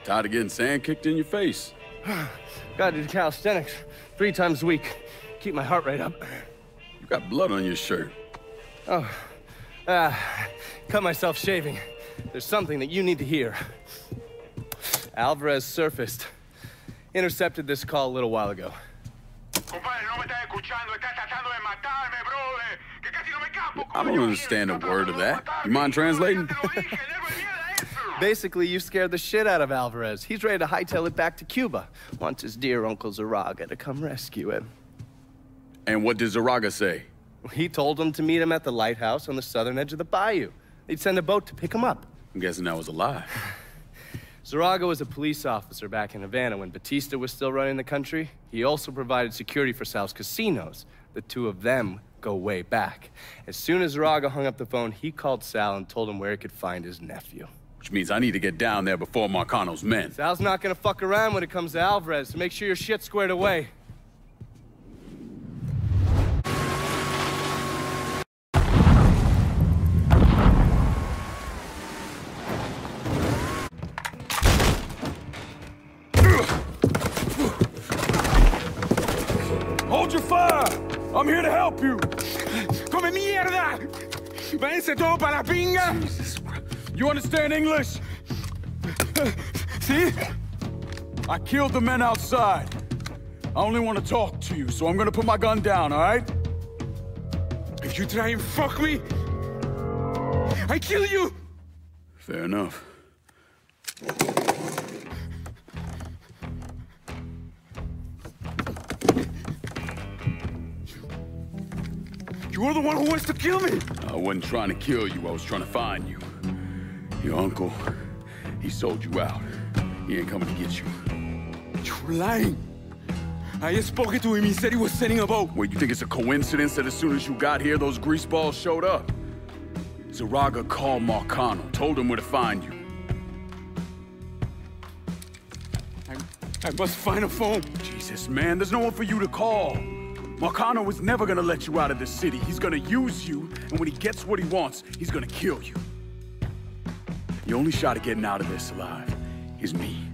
Tired of getting sand kicked in your face? Gotta do calisthenics 3 times a week. Keep my heart rate up. You got blood on your shirt. Oh, cut myself shaving. There's something that you need to hear. Alvarez surfaced. Intercepted this call a little while ago. I don't understand a word of that. You mind translating? Basically, you scared the shit out of Alvarez. He's ready to hightail it back to Cuba. Wants his dear Uncle Zaraga to come rescue him. And what did Zaraga say? He told him to meet him at the lighthouse on the southern edge of the bayou. They'd send a boat to pick him up. I'm guessing that was a lie. Zaraga was a police officer back in Havana when Batista was still running the country. He also provided security for Sal's casinos. The two of them go way back. As soon as Zaraga hung up the phone, he called Sal and told him where he could find his nephew. Which means I need to get down there before Marcano's men. Sal's not gonna fuck around when it comes to Alvarez, so make sure your shit's squared away. Hold your fire! I'm here to help you! Come mierda! Váyanse todo para la pinga! You understand English? See? I killed the men outside. I only want to talk to you, so I'm gonna put my gun down, all right? If you try and fuck me, I kill you! Fair enough. You're the one who wants to kill me! I wasn't trying to kill you, I was trying to find you. Your uncle, he sold you out. He ain't coming to get you. You're lying. I just spoke to him, he said he was sending a boat. Wait, you think it's a coincidence that as soon as you got here, those greaseballs showed up? Zaraga called Marcano, told him where to find you. I must find a phone. Jesus, man, there's no one for you to call. Marcano was never gonna let you out of this city. He's gonna use you, and when he gets what he wants, he's gonna kill you. The only shot at getting out of this alive is me.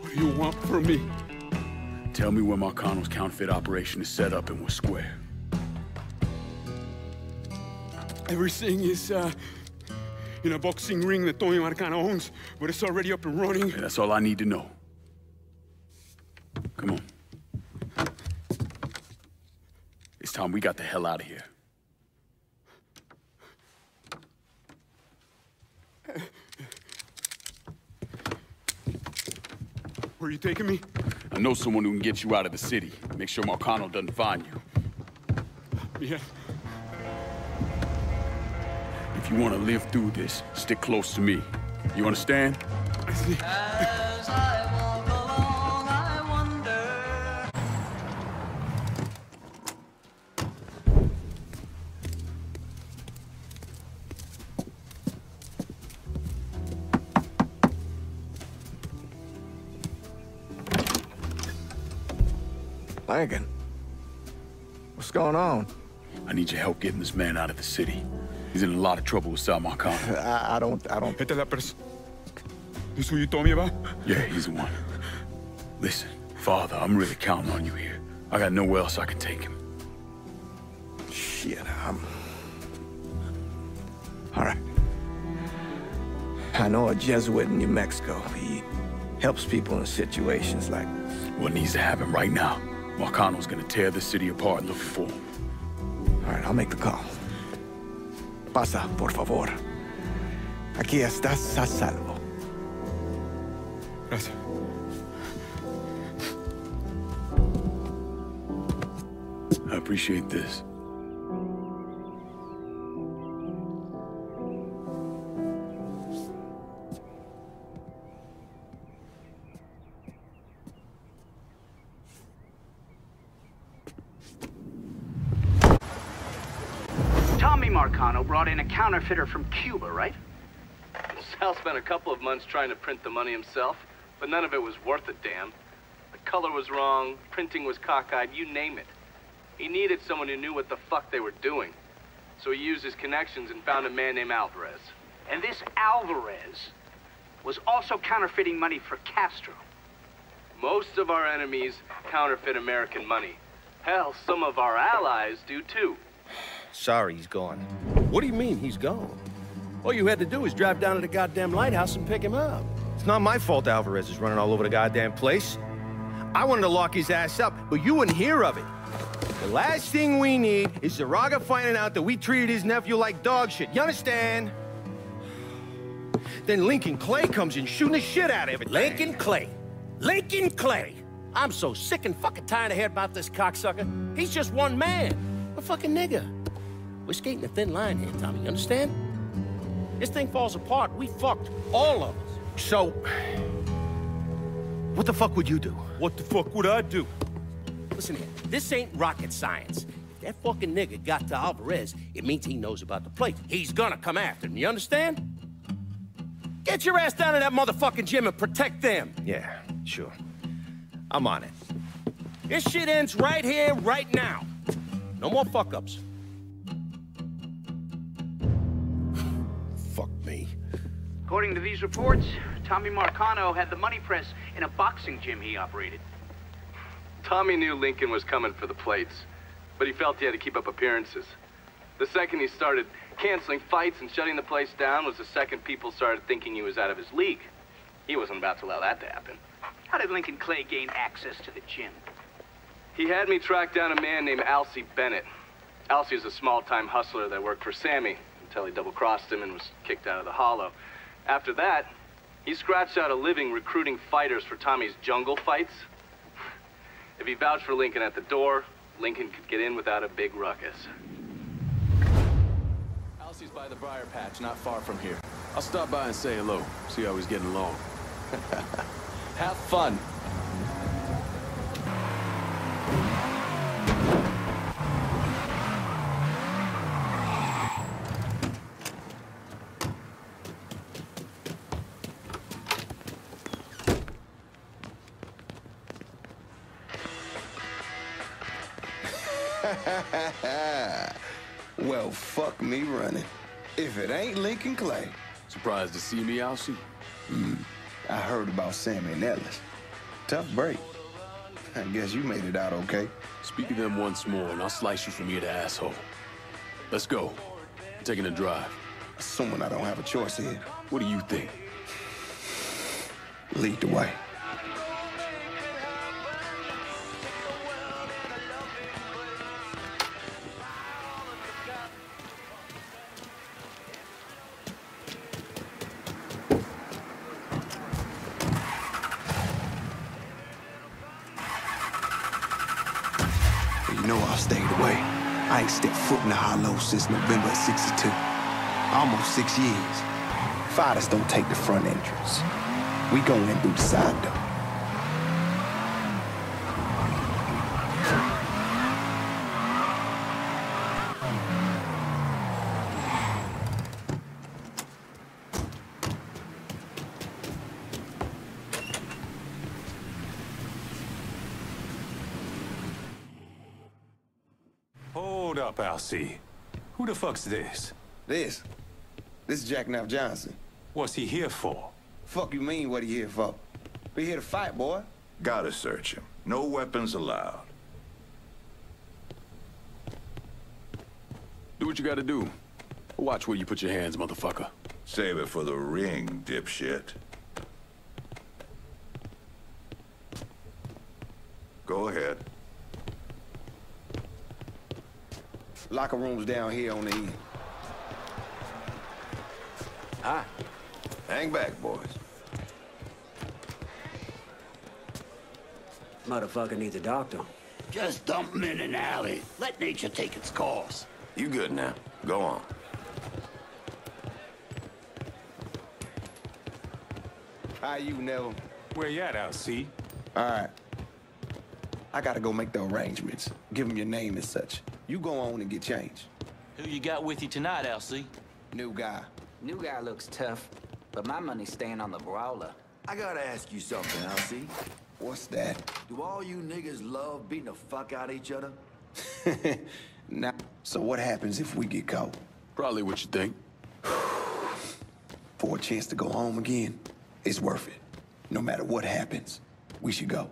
What do you want from me? Tell me where Marcano's counterfeit operation is set up and we're square. Everything is, in a boxing ring that Tony Marcano owns, but it's already up and running. Okay, that's all I need to know. Come on. It's time we got the hell out of here. Where are you taking me? I know someone who can get you out of the city. Make sure Marcano doesn't find you. Yeah. If you want to live through this, stick close to me. You understand? As I walk along, I wonder. Lincoln, what's going on? I need your help getting this man out of the city. He's in a lot of trouble with Sal Marcano. I don't... This who you told me about? Yeah, he's the one. Listen, Father, I'm really counting on you here. I got nowhere else I can take him. Shit, all right. I know a Jesuit in New Mexico. He helps people in situations like... What needs to happen right now? Marcano's gonna tear the city apart looking for him. All right, I'll make the call. Pasa, por favor. Aquí estás a salvo. Gracias. I appreciate this. Tommy Marcano brought in a counterfeiter from Cuba, right? Sal spent a couple of months trying to print the money himself, but none of it was worth a damn. The color was wrong, printing was cockeyed, you name it. He needed someone who knew what the fuck they were doing. So he used his connections and found a man named Alvarez. And this Alvarez was also counterfeiting money for Castro. Most of our enemies counterfeit American money. Hell, some of our allies do too. Sorry, he's gone. What do you mean, he's gone? All you had to do was drive down to the goddamn lighthouse and pick him up. It's not my fault Alvarez is running all over the goddamn place. I wanted to lock his ass up, but you wouldn't hear of it. The last thing we need is Zaraga finding out that we treated his nephew like dog shit. You understand? Then Lincoln Clay comes in shooting the shit out of it. Lincoln Clay. Lincoln Clay. I'm so sick and fucking tired of hearing about this cocksucker. He's just one man. A fucking nigga. We're skating a thin line here, Tommy, you understand? This thing falls apart, we fucked. All of us. So, what the fuck would you do? What the fuck would I do? Listen here, this ain't rocket science. If that fucking nigga got to Alvarez, it means he knows about the place. He's gonna come after him, you understand? Get your ass down to that motherfucking gym and protect them. Yeah, sure. I'm on it. This shit ends right here, right now. No more fuck-ups. Fuck me. According to these reports, Tommy Marcano had the money press in a boxing gym he operated. Tommy knew Lincoln was coming for the plates, but he felt he had to keep up appearances. The second he started canceling fights and shutting the place down was the second people started thinking he was out of his league. He wasn't about to allow that to happen. How did Lincoln Clay gain access to the gym? He had me track down a man named Alcee Bennett. Alcee is a small-time hustler that worked for Sammy until he double-crossed him and was kicked out of the Hollow. After that, he scratched out a living recruiting fighters for Tommy's jungle fights. If he vouched for Lincoln at the door, Lincoln could get in without a big ruckus. Alcee's by the briar patch, not far from here. I'll stop by and say hello, see how he's getting along. Have fun. Well, fuck me running. If it ain't Lincoln Clay. Surprised to see me, Alcee? I heard about Sammy and Ellis. Tough break. I guess you made it out okay. Speak of them once more, and I'll slice you from ear to asshole. Let's go. I'm taking a drive. Assuming I don't have a choice here. What do you think? Lead the way. You know I stayed away. I ain't stepped foot in the Hollow since November of '62. Almost 6 years. Fighters don't take the front entrance. We go in through the side door. Hold up, Alcee. Who the fuck's this? This is Jackknife Johnson. What's he here for? Fuck you mean what he here for? We here to fight, boy. Gotta search him. No weapons allowed. Do what you gotta do. Watch where you put your hands, motherfucker. Save it for the ring, dipshit. Go ahead. Locker room's down here on the end. Hi. Hang back, boys. Motherfucker needs a doctor. Just dump him in an alley. Let nature take its course. You good now. Go on. How you, Neville? Where you at, Alcee? All right. I gotta go make the arrangements. Give him your name and such. You go on and get changed. Who you got with you tonight, LC? New guy. New guy looks tough, but my money's staying on the brawler. I gotta ask you something, LC. What's that? Do all you niggas love beating the fuck out of each other? Nah. So what happens if we get caught? Probably what you think. For a chance to go home again, it's worth it. No matter what happens, we should go.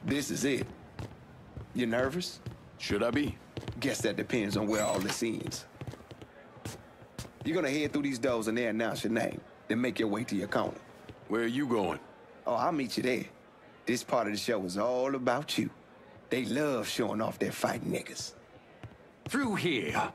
This is it. You nervous? Should I be? Guess that depends on where all this ends. You're gonna head through these doors and they announce your name, then make your way to your corner. Where are you going? Oh, I'll meet you there. This part of the show is all about you. They love showing off their fighting niggas. Through here.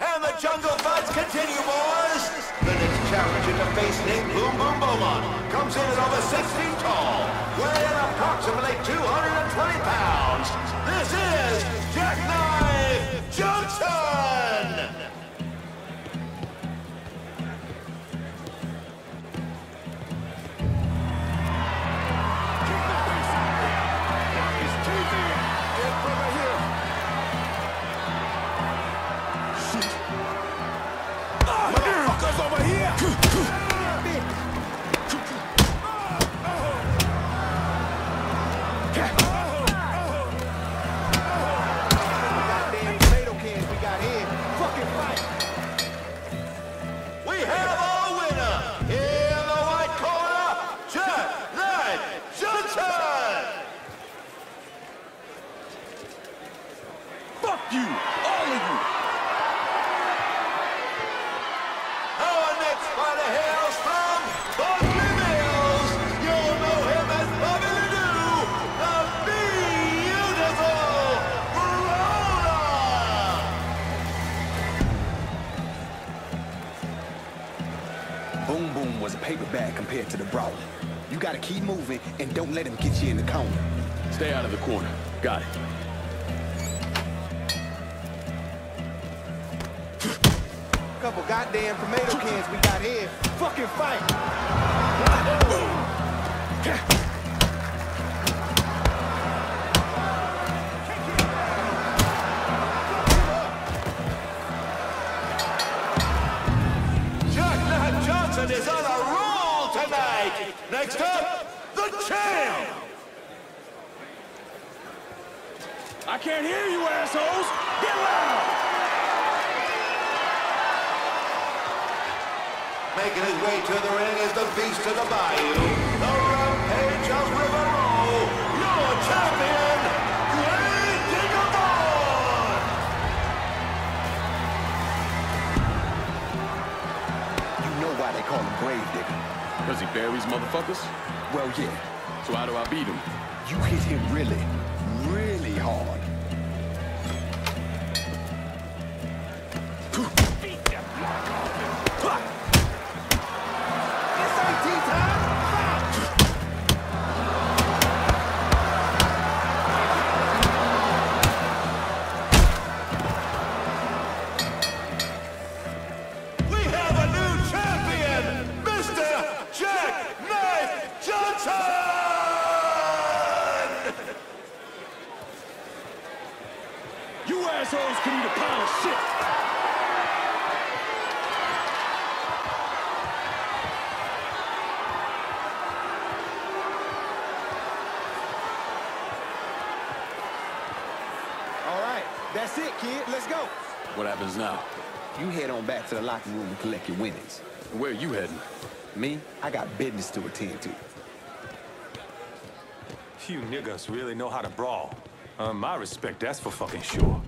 And the jungle fights continue, boys! The next challenger to face Nick Boom Boom Beaumont comes in at over 6 feet tall, weighing approximately 220 pounds. This is Jackknife Johnson! Over here! Goddamn tomato cans we got here. Fucking fight! We have our winner! In the white corner, Jackknife Johnson! Fuck you! All of you! Our next fighter hails from the Mills. You'll know him as Bobby Ledoux, the beautiful Brawler. Boom Boom was a paper bag compared to the Brawler. You gotta keep moving and don't let him get you in the corner. Stay out of the corner. Got it. Couple goddamn tomato cans we got here. Fucking fight! Jackknife Johnson is on a roll tonight. Next up, the champ. I can't hear you, assholes! Get loud! Making his way to the ring is the beast of the bayou, the rampage of River Row, your champion, Grave Digger Vaughn! You know why they call him Grave Digger. Because he buries motherfuckers? Well, yeah. So how do I beat him? You hit him really, really hard. assholes can eat a pile of shit. All right, that's it, kid. Let's go. What happens now? You head on back to the locker room and collect your winnings. Where are you heading? Me? I got business to attend to. You niggas really know how to brawl. My respect, that's for fucking sure.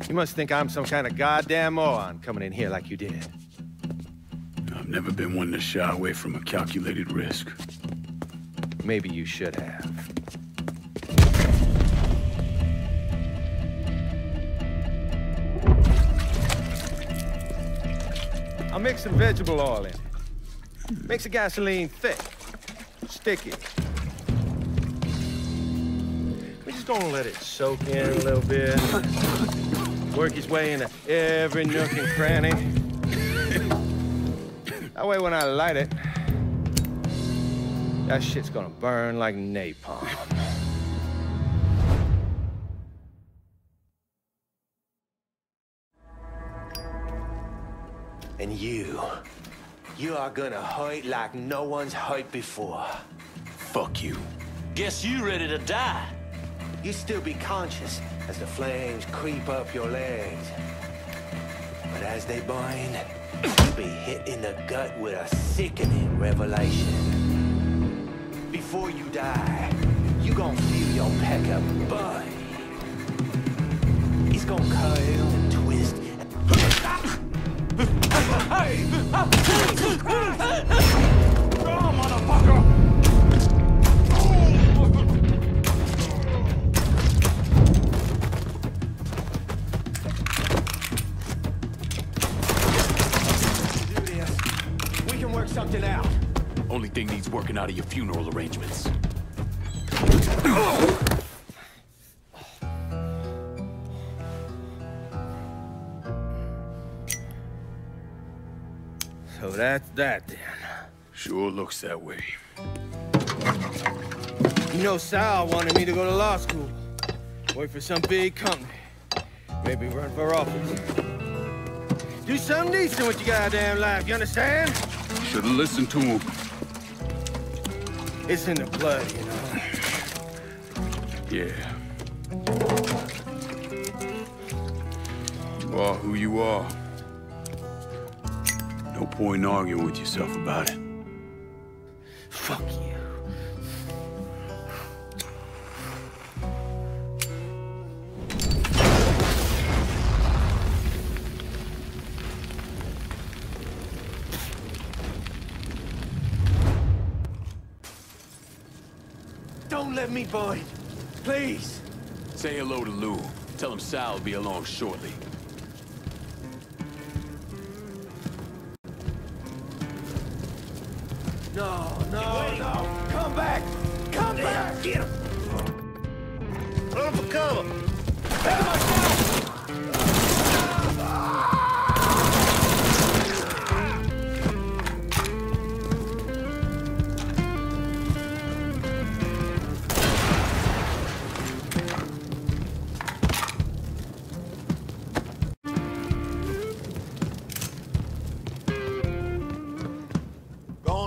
You must think I'm some kind of goddamn moron coming in here like you did. I've never been one to shy away from a calculated risk. Maybe you should have. I'll mix some vegetable oil in. Makes the gasoline thick, sticky. We're just gonna let it soak in a little bit. Work its way into every nook and cranny. That way when I light it, That shit's gonna burn like napalm. And you are gonna hurt like no one's hurt before. Fuck you. Guess you ready to die. You still be conscious as the flames creep up your legs. But as they burn, you'll be hit in the gut with a sickening revelation. Before you die, you gonna feel your pecker burn. It's gonna curl and twist. Hey! Oh, motherfucker! Something out. Only thing needs working out of your funeral arrangements. So that's that then. Sure looks that way. You know, Sal wanted me to go to law school. Work for some big company. Maybe run for office. Do something decent with your goddamn life, you understand? Should've listened to him. It's in the blood, you know. Yeah. You are who you are. No point in arguing with yourself about it. Fuck you. Don't let me burn. Please. Say hello to Lou. Tell him Sal will be along shortly. No. Come back. Come back. Get him. Run for cover.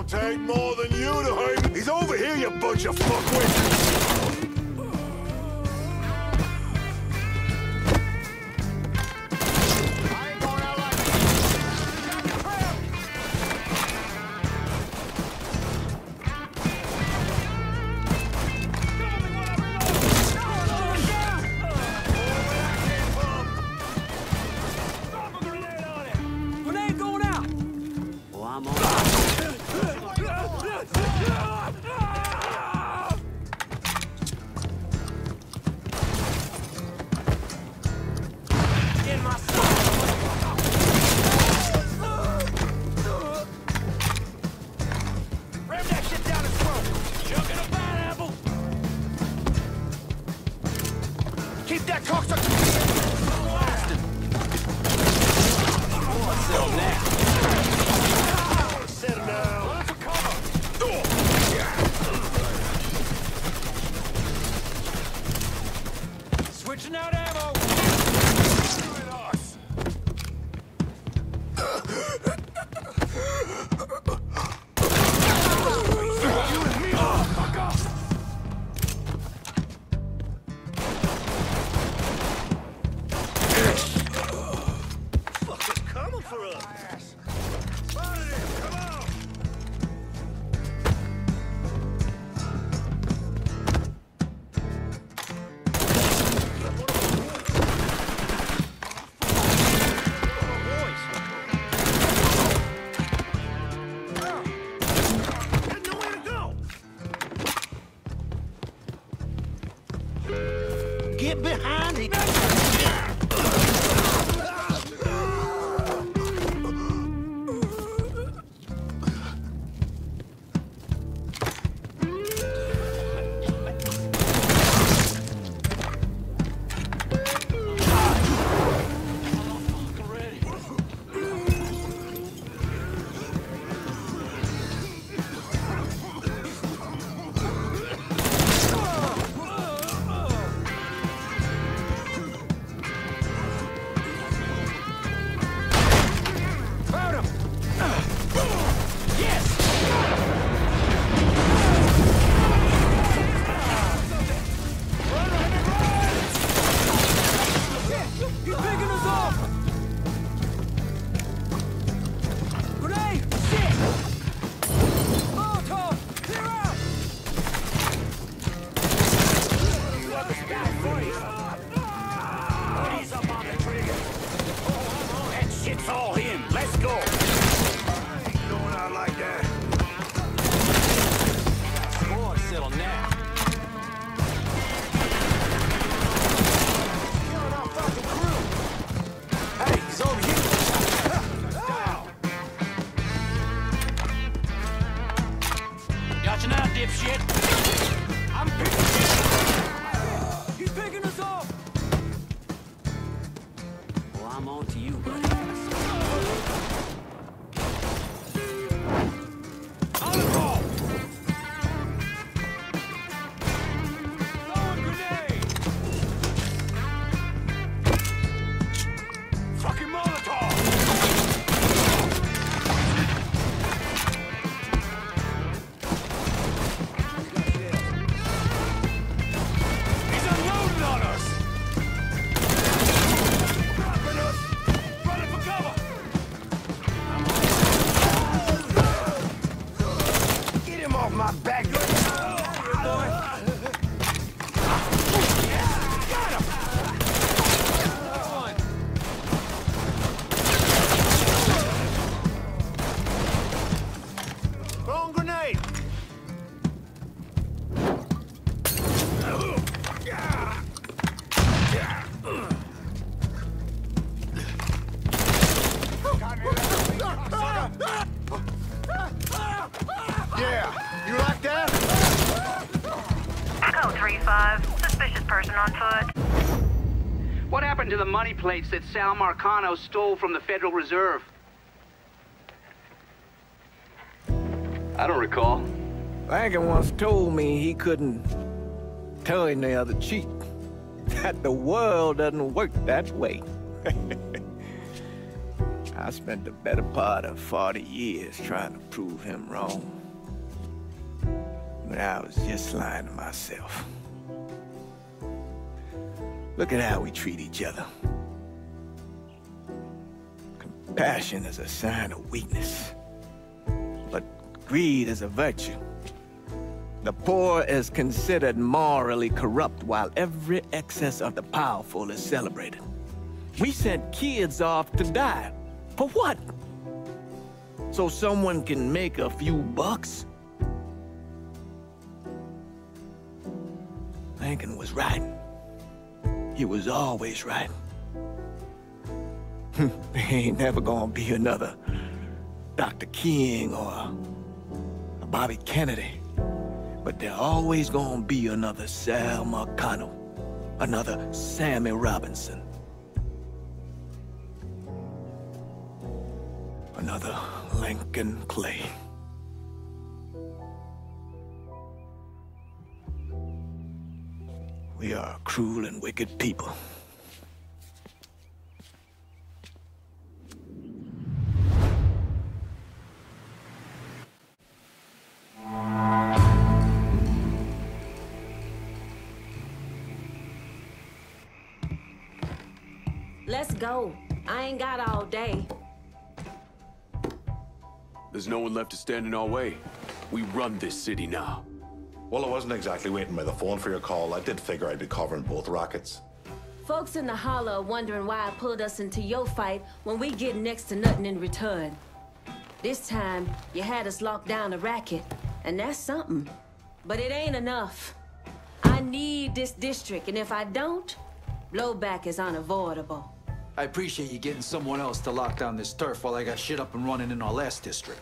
Take more than you to hurt me. He's over here, you bunch of fuckwits. Keep that cocksucker! What's up now? Settle down. Run for cover! Switching out ammo! Get behind it! I'm on to you, buddy. On the ball! Fucking Molotov! He's unloading on us! Dropping us! Running for cover! Get him off my back! Throwing grenade! Yeah, you like that? Code 3-5. Suspicious person on foot. What happened to the money plates that Sal Marcano stole from the Federal Reserve? I don't recall. Lankin once told me he couldn't tell any other cheat. That the world doesn't work that way. I spent the better part of 40 years trying to prove him wrong. But I was just lying to myself. Look at how we treat each other. Compassion is a sign of weakness, but greed is a virtue. The poor is considered morally corrupt, while every excess of the powerful is celebrated. We sent kids off to die. For what? So someone can make a few bucks? Lincoln was right. He was always right. There ain't never gonna be another Dr. King or a Bobby Kennedy. But there always gonna be another Sal Marcano, another Sammy Robinson, another Lincoln Clay. We are a cruel and wicked people. Let's go. I ain't got all day. There's no one left to stand in our way. We run this city now. Well, I wasn't exactly waiting by the phone for your call. I did figure I'd be covering both rackets. Folks in the holler are wondering why I pulled us into your fight when we get next to nothing in return. This time, you had us lock down a racket, and that's something. But it ain't enough. I need this district, and if I don't, blowback is unavoidable. I appreciate you getting someone else to lock down this turf while I got shit up and running in our last district.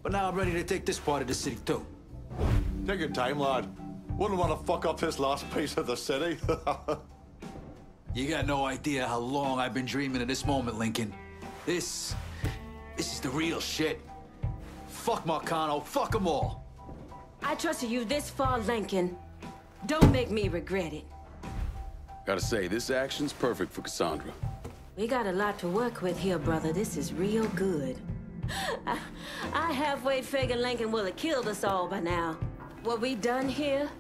But now I'm ready to take this part of the city, too. Take your time, lad. Wouldn't want to fuck up this last piece of the city. You got no idea how long I've been dreaming of this moment, Lincoln. This is the real shit. Fuck Marcano, fuck them all. I trusted you this far, Lincoln. Don't make me regret it. Gotta say, this action's perfect for Cassandra. We got a lot to work with here, brother. This is real good. I halfway figured Lincoln will have killed us all by now. What we done here,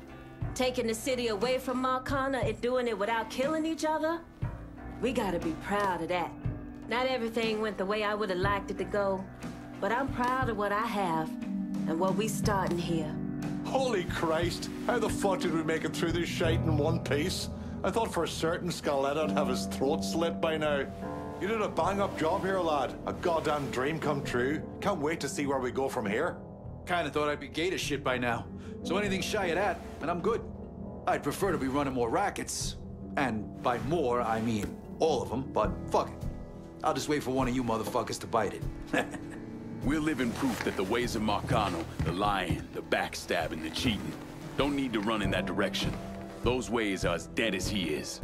taking the city away from Marcano and doing it without killing each other, we gotta be proud of that. Not everything went the way I would have liked it to go, but I'm proud of what I have and what we starting here. Holy Christ! How the fuck did we make it through this shite in one piece? I thought for certain Scaleta'd have his throat slit by now. You did a bang-up job here, lad. A goddamn dream come true. Can't wait to see where we go from here. Kinda thought I'd be gay to shit by now. So anything shy of that, and I'm good. I'd prefer to be running more rackets. And by more, I mean all of them, but fuck it. I'll just wait for one of you motherfuckers to bite it. We're living proof that the ways of Marcano, the lying, the backstabbing, the cheating, don't need to run in that direction. Those ways are as dead as he is.